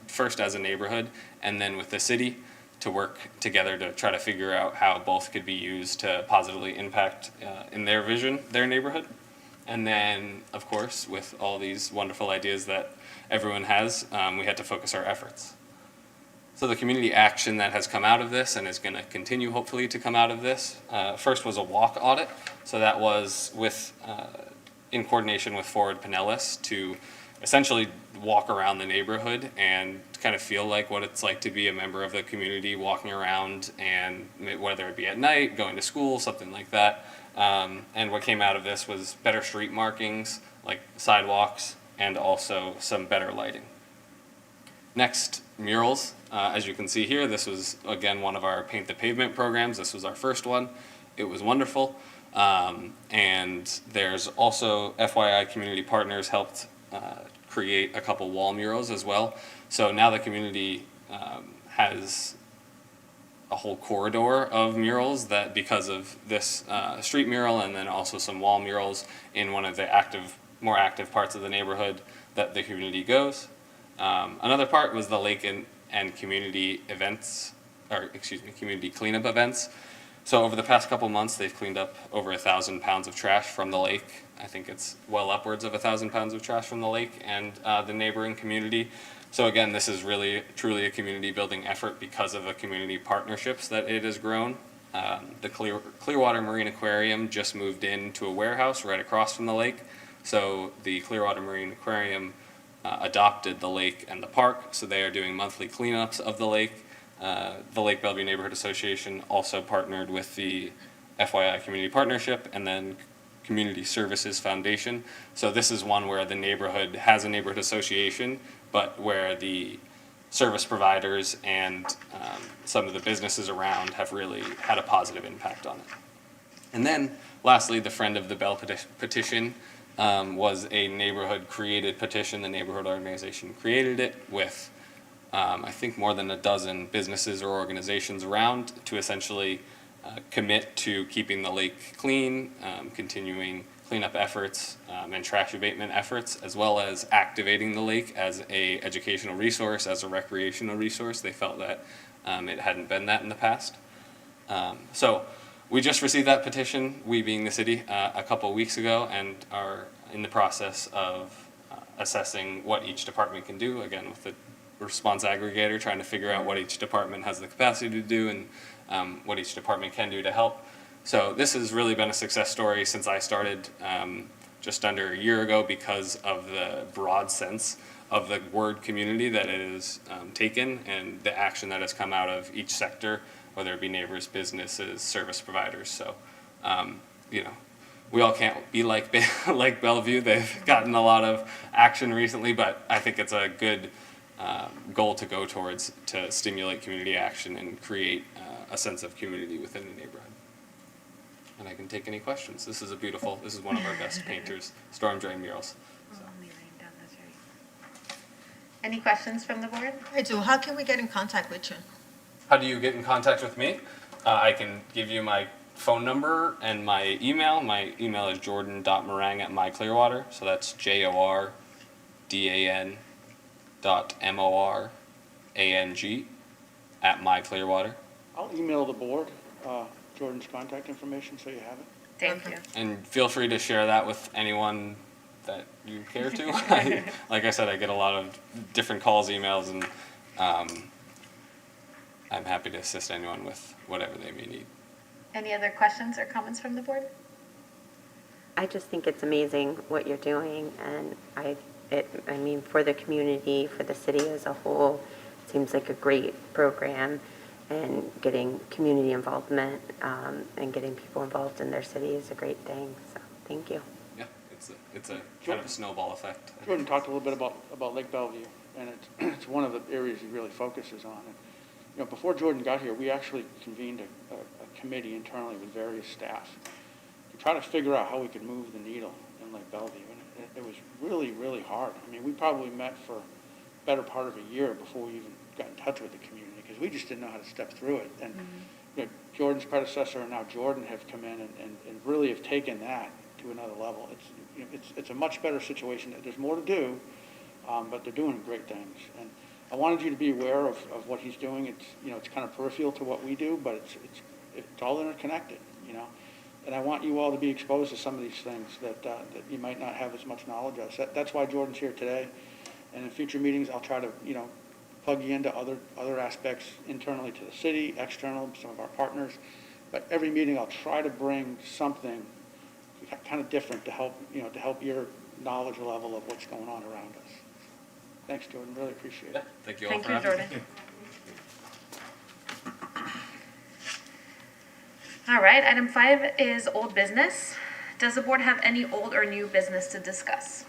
first as a neighborhood and then with the city, to work together to try to figure out how both could be used to positively impact, in their vision, their neighborhood. And then, of course, with all these wonderful ideas that everyone has, we had to focus our efforts. So the community action that has come out of this and is going to continue hopefully to come out of this, first was a walk audit. So that was in coordination with Forward Pinellas to essentially walk around the neighborhood and kind of feel like what it's like to be a member of the community, walking around, and whether it be at night, going to school, something like that. And what came out of this was better street markings, like sidewalks, and also some better lighting. Next, murals. As you can see here, this was, again, one of our Paint the Pavement programs. This was our first one. It was wonderful. And there's also, FYI, community partners helped create a couple wall murals as well. So now the community has a whole corridor of murals that, because of this street mural and then also some wall murals in one of the more active parts of the neighborhood that the community goes. Another part was the lake and community events, community cleanup events. So over the past couple months, they've cleaned up over 1,000 pounds of trash from the lake. I think it's well upwards of 1,000 pounds of trash from the lake and the neighboring community. So again, this is really, truly a community building effort because of the community partnerships that it has grown. The Clearwater Marine Aquarium just moved into a warehouse right across from the lake. So the Clearwater Marine Aquarium adopted the lake and the park. So they are doing monthly cleanups of the lake. The Lake Bellevue Neighborhood Association also partnered with the FYI Community Partnership and then Community Services Foundation. So this is one where the neighborhood has a neighborhood association, but where the service providers and some of the businesses around have really had a positive impact on it. And then, lastly, the Friend of the Bell petition was a neighborhood created petition. The neighborhood organization created it with I think more than a dozen businesses or organizations around to essentially commit to keeping the lake clean, continuing cleanup efforts and trash abatement efforts, as well as activating the lake as an educational resource, as a recreational resource. They felt that it hadn't been that in the past. So we just received that petition, we being the city, a couple weeks ago, and are in the process of assessing what each department can do, again with the response aggregator, trying to figure out what each department has the capacity to do and what each department can do to help. So this has really been a success story since I started just under a year ago because of the broad sense of the word community that it has taken and the action that has come out of each sector, whether it be neighbors, businesses, service providers. So, we all can't be like Bellevue. They've gotten a lot of action recently, but I think it's a good goal to go towards to stimulate community action and create a sense of community within the neighborhood. And I can take any questions. This is one of our best painters, storm drain murals. So. Any questions from the board? I do. How can we get in contact with you? How do you get in contact with me? I can give you my phone number and my email. My email is jordan.morang@myclearwater. So that's jordan.morang@myclearwater. I'll email the board Jordan's contact information so you have it. Thank you. And feel free to share that with anyone that you care to. Like I said, I get a lot of different calls, emails, and I'm happy to assist anyone with whatever they may need. Any other questions or comments from the board? I just think it's amazing what you're doing, and I mean, for the community, for the city as a whole, it seems like a great program. and getting community involvement and getting people involved in their city is a great thing. So thank you. Yeah, it's a kind of a snowball effect. Jordan talked a little bit about Lake Bellevue, and it's one of the areas he really focuses on. And, before Jordan got here, we actually convened a committee internally with various staff to try to figure out how we could move the needle in Lake Bellevue. And it was really, really hard. I mean, we probably met for a better part of a year before we even got in touch with the community, because we just didn't know how to step through it. And Jordan's predecessor and now Jordan have come in and really have taken that to another level. It's a much better situation. There's more to do, but they're doing great things. And I wanted you to be aware of what he's doing. It's kind of peripheral to what we do, but it's all interconnected, And I want you all to be exposed to some of these things that you might not have as much knowledge of. So that's why Jordan's here today. And in future meetings, I'll try to, plug you into other aspects internally to the city, external, some of our partners. But every meeting, I'll try to bring something kind of different to help your knowledge level of what's going on around us. Thanks, Jordan. Really appreciate it. Thank you all Thank for you, having Jordan. me. All right, item 5 is old business. Does the board have any old or new business to discuss?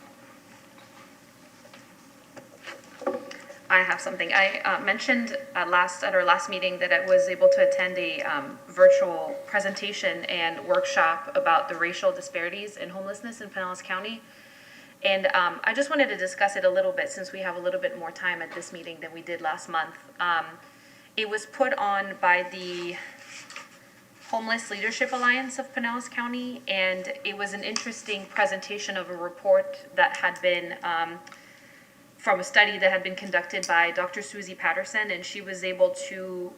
I have something. I mentioned at our last meeting that I was able to attend a virtual presentation and workshop about the racial disparities in homelessness in Pinellas County. And I just wanted to discuss it a little bit since we have a little bit more time at this meeting than we did last month. It was put on by the Homeless Leadership Alliance of Pinellas County, and it was an interesting presentation of a report that had been from a study that had been conducted by Dr. Susie Patterson, and she was able to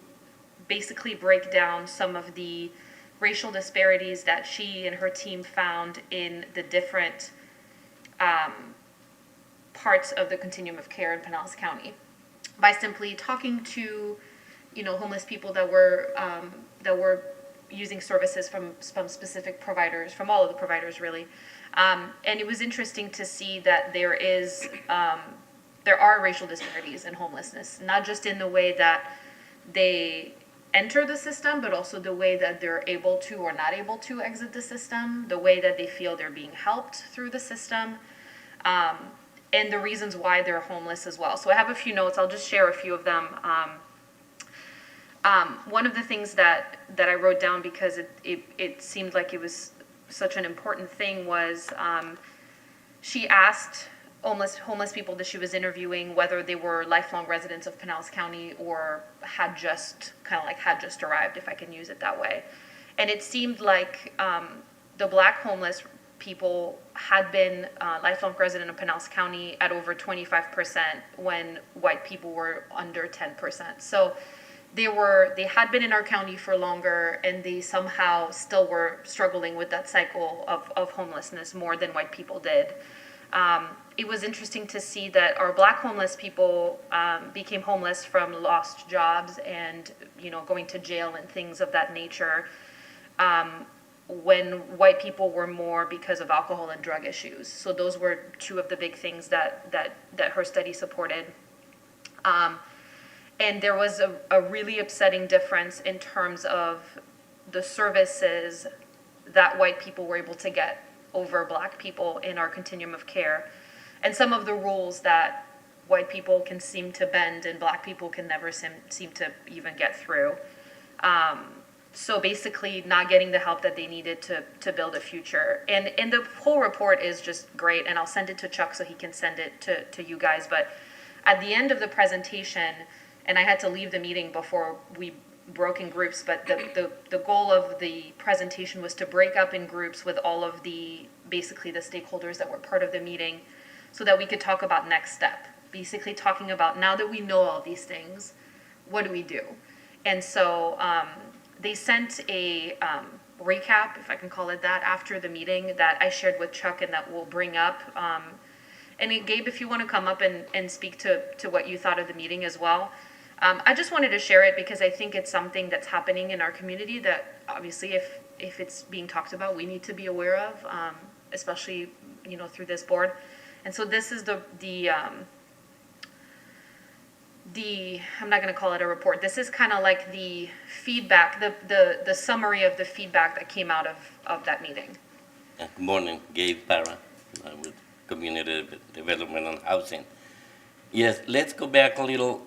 basically break down some of the racial disparities that she and her team found in the different parts of the continuum of care in Pinellas County by simply talking to, homeless people that were using services from specific providers, from all of the providers really. And it was interesting to see that there are racial disparities in homelessness, not just in the way that they enter the system, but also the way that they're able to or not able to exit the system, the way that they feel they're being helped through the system, and the reasons why they're homeless as well. So I have a few notes. I'll just share a few of them. One of the things that I wrote down because it seemed like it was such an important thing was she asked homeless people that she was interviewing whether they were lifelong residents of Pinellas County or had just arrived, if I can use it that way. And it seemed like the Black homeless people had been lifelong resident of Pinellas County at over 25% when white people were under 10%. So they had been in our county for longer, and they somehow still were struggling with that cycle of homelessness more than white people did. It was interesting to see that our Black homeless people became homeless from lost jobs and going to jail and things of that nature, when white people were more because of alcohol and drug issues. So those were two of the big things that her study supported. And there was a really upsetting difference in terms of the services that white people were able to get over Black people in our continuum of care, and some of the rules that white people can seem to bend and Black people can never seem to even get through. So basically not getting the help that they needed to build a future. And the whole report is just great, and I'll send it to Chuck so he can send it to you guys. But at the end of the presentation, and I had to leave the meeting before we broke in groups, but the goal of the presentation was to break up in groups with all of basically the stakeholders that were part of the meeting so that we could talk about next step. Basically talking about, now that we know all these things, what do we do? And so they sent a recap, if I can call it that, after the meeting that I shared with Chuck and that we'll bring up. And Gabe, if you want to come up and speak to what you thought of the meeting as well. I just wanted to share it because I think it's something that's happening in our community that obviously if it's being talked about, we need to be aware of, especially, I'm not gonna call it a report, this is kind of like the feedback, the summary of the feedback that came out of that meeting. Good morning, Gabe Parra, with Community Development and Housing. Yes, let's go back a little.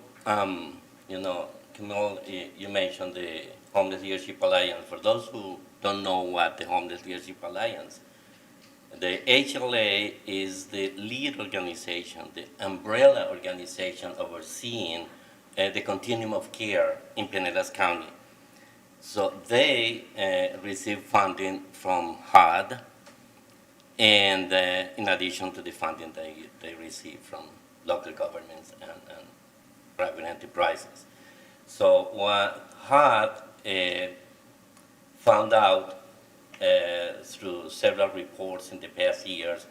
Camille, you mentioned the Homeless Leadership Alliance. For those who don't know what the Homeless Leadership Alliance, the HLA is the lead organization, the umbrella organization overseeing the continuum of care in Pinellas County. So they receive funding from HUD, and in addition to the funding they receive from local governments and private enterprises. So what HUD found out through several reports in the past years,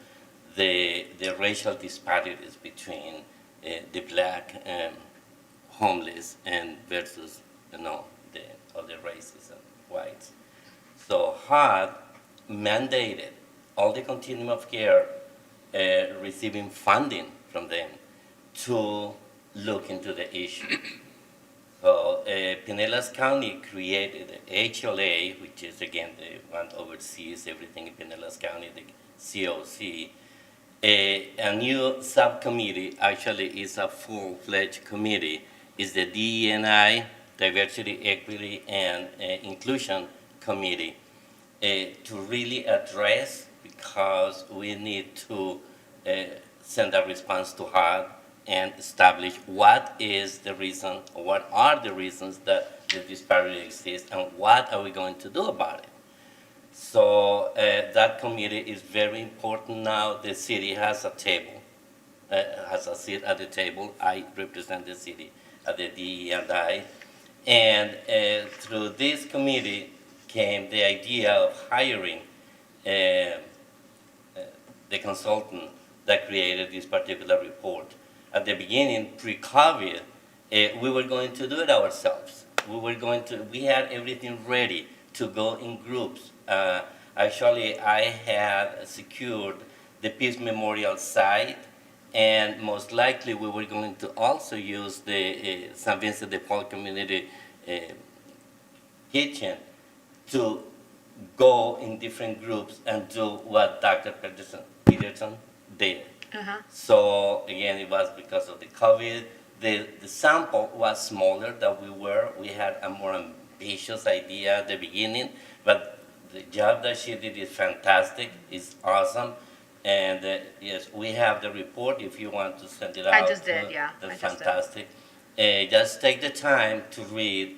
the racial disparities between the black homeless and versus the other races and whites. So HUD mandated all the continuum of care receiving funding from them to look into the issue. So Pinellas County created the HLA, which is again the one oversees everything in Pinellas County, the COC. A new subcommittee, actually is a full-fledged committee, is the DE&I, Diversity, Equity, and Inclusion Committee, to really address, because we need to send a response to HUD and establish what is the reason, or what are the reasons that the disparity exists, and what are we going to do about it. So that committee is very important now. The city has a table, has a seat at the table. I represent the city at the DE&I. And through this committee came the idea of hiring the consultant that created this particular report. At the beginning, pre-COVID, we were going to do it ourselves. We had everything ready to go in groups. Actually, I had secured the Peace Memorial site, and most likely we were going to also use the San Vincent de Paul Community Kitchen to go in different groups and do what Dr. Peterson did. So again, it was because of the COVID. The sample was smaller than we had a more ambitious idea at the beginning, but the job that she did is fantastic, is awesome. And yes, we have the report if you want to send it out. I just did, yeah. That's fantastic. Just take the time to read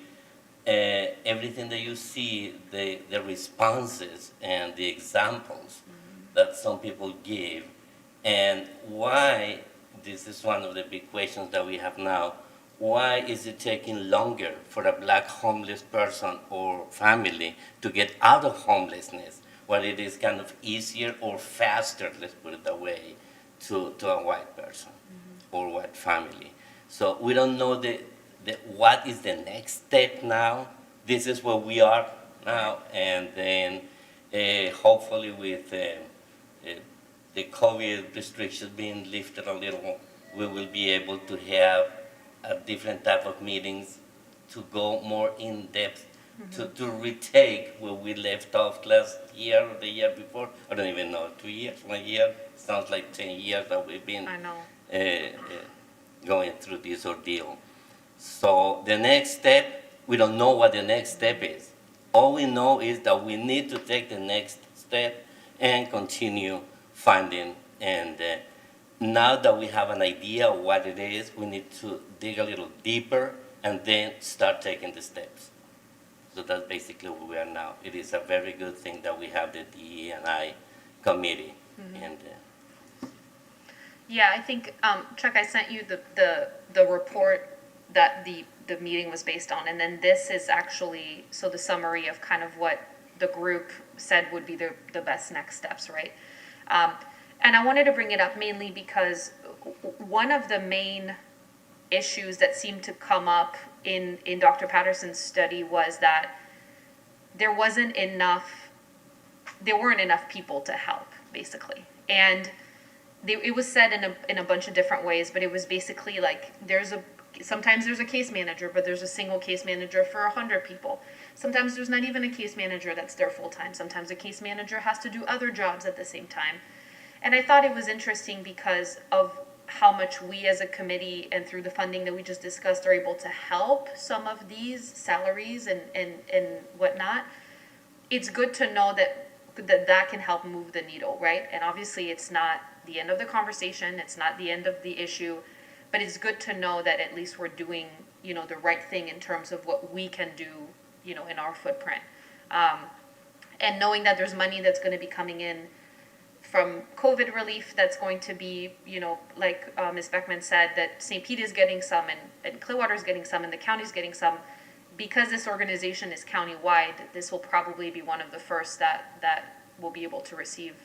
everything that you see, the responses and the examples that some people give, and why, this is one of the big questions that we have now, why is it taking longer for a black homeless person or family to get out of homelessness, while it is kind of easier or faster, let's put it that way, to a white person or white family? So we don't know what is the next step now. This is where we are now, and then hopefully with the COVID restrictions being lifted a little, we will be able to have a different type of meetings to go more in depth, to retake where we left off last year or the year before. I don't even know, 2 years, 1 year? Sounds like 10 years that we've been going through this ordeal. So the next step, we don't know what the next step is. All we know is that we need to take the next step and continue finding. And now that we have an idea of what it is, we need to dig a little deeper and then start taking the steps. So that's basically where we are now. It is a very good thing that we have the DE&I committee. And yeah, I think, Chuck, I sent you the report that the meeting was based on, and then this is actually, so the summary of kind of what the group said would be the best next steps, right? And I wanted to bring it up mainly because one of the main issues that seemed to come up in Dr. Patterson's study was that there weren't enough people to help, basically. And it was said in a bunch of different ways, but it was basically like there's sometimes there's a case manager, but there's a single case manager for 100 people. Sometimes there's not even a case manager that's there full-time. Sometimes a case manager has to do other jobs at the same time. And I thought it was interesting because of how much we as a committee and through the funding that we just discussed are able to help some of these salaries and whatnot. It's good to know that can help move the needle, right? And obviously it's not the end of the conversation, it's not the end of the issue, but it's good to know that at least we're doing, the right thing in terms of what we can do, in our footprint. And knowing that there's money that's gonna be coming in from COVID relief that's going to be, like Ms. Beckman said, that St. Pete is getting some and Clearwater is getting some and the county's getting some. Because this organization is countywide, this will probably be one of the first that will be able to receive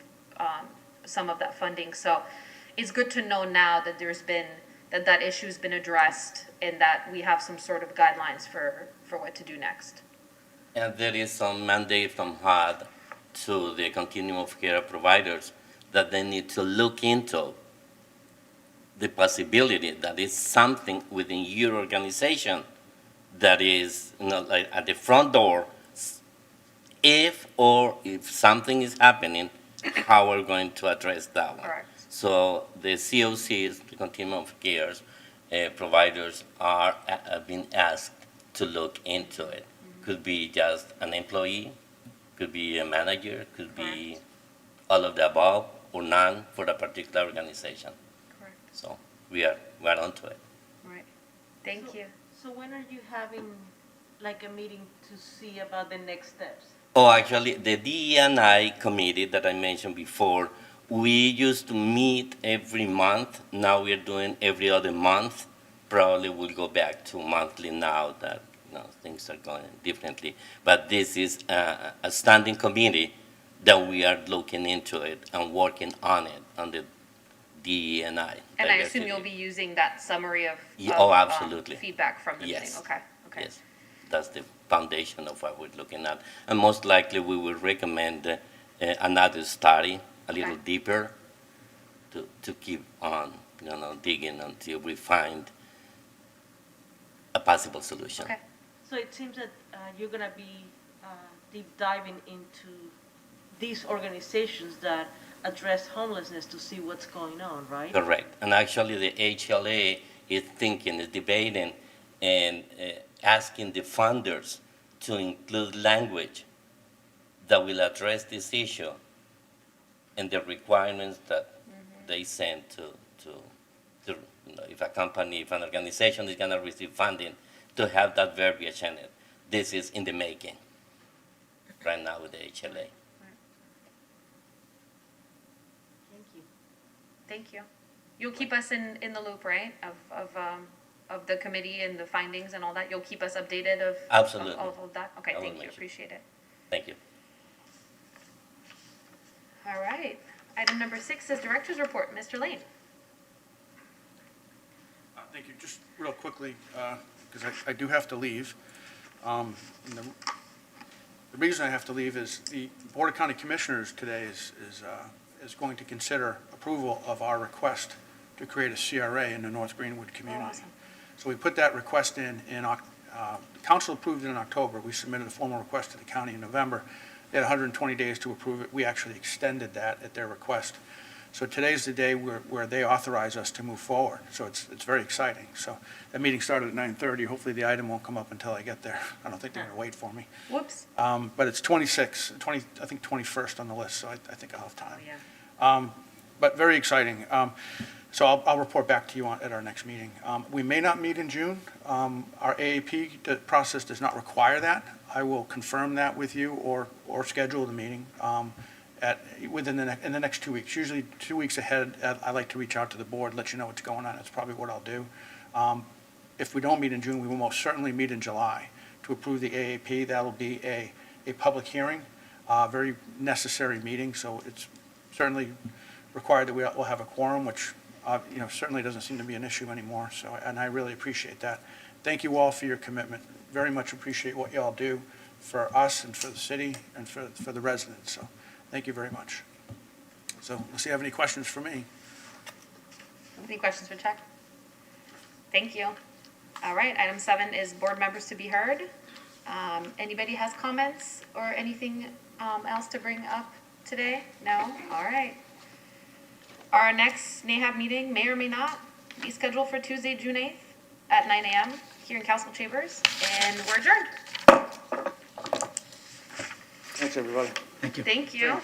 some of that funding. So it's good to know now that that issue's been addressed and that we have some sort of guidelines for what to do next. And there is some mandate from HUD to the continuum of care providers that they need to look into the possibility that is something within your organization that is like at the front door. If something is happening, how are we going to address that one? Correct. So the COCs, the continuum of care providers, are being asked to look into it. Could be just an employee, could be a manager, could be all of the above or none for a particular organization. Correct. So we're onto it. Right. Thank you. So when are you having like a meeting to see about the next steps? Oh, actually, the DE&I committee that I mentioned before, we used to meet every month. Now we're doing every other month. Probably we'll go back to monthly now that things are going differently. But this is a standing committee that we are looking into it and working on it on the DE&I. And I assume you'll be using that summary of absolutely. Feedback from the Yes. meeting. Okay. Yes, that's the foundation of what we're looking at. And most likely we will recommend another study a little Okay. deeper to keep on digging until we find a possible solution. Okay. So it seems that you're going to be deep diving into these organizations that address homelessness to see what's going on, right? Correct. And actually the HLA is debating and asking the funders to include language that will address this issue and the requirements that they send to if an organization is going to receive funding, to have that verbiage in it. This is in the making right now with the HLA. Thank you. Thank you. You'll keep us in the loop, right? Of the committee and the findings and all that. You'll keep us updated of Absolutely. Of all of that. Okay. I will Thank you. make sure. Appreciate it. Thank you. All right. Item number 6 is director's report. Mr. Lane. Thank you. Just real quickly, because I do have to leave. And the reason I have to leave is the Board of County Commissioners today is going to consider approval of our request to create a CRA in the North Greenwood community. awesome. So we put that request in the council approved it in October. We submitted a formal request to the county in November. They had 120 days to approve it. We actually extended that at their request. So today's the day where they authorize us to move forward. So it's very exciting. So that meeting started at 9:30. Hopefully the item won't come up until I get there. I don't think they're going to wait for me. Whoops. But it's I think 21st on the list, so I think I'll have time. Yeah. But very exciting. So I'll report back to you at our next meeting. We may not meet in June. Our AAP process does not require that. I will confirm that with you or schedule the meeting in the next 2 weeks. Usually 2 weeks ahead, I like to reach out to the board, let you know what's going on. That's probably what I'll do. If we don't meet in June, we will most certainly meet in July to approve the AAP. That'll be a public hearing, very necessary meeting. So it's certainly required that we'll have a quorum, which certainly doesn't seem to be an issue anymore. So, and I really appreciate that. Thank you all for your commitment. Very much appreciate what you all do for us and for the city and for the residents. So thank you very much. So unless you have any questions for me. Any questions for Chuck? Thank you. All right, item 7 is board members to be heard. Anybody has comments or anything else to bring up today? No? All right. Our next NAHAB meeting may or may not be scheduled for Tuesday, June 8th at 9 a.m. here in Council Chambers, and we're adjourned. Thanks, everybody. Thank you. Thank you.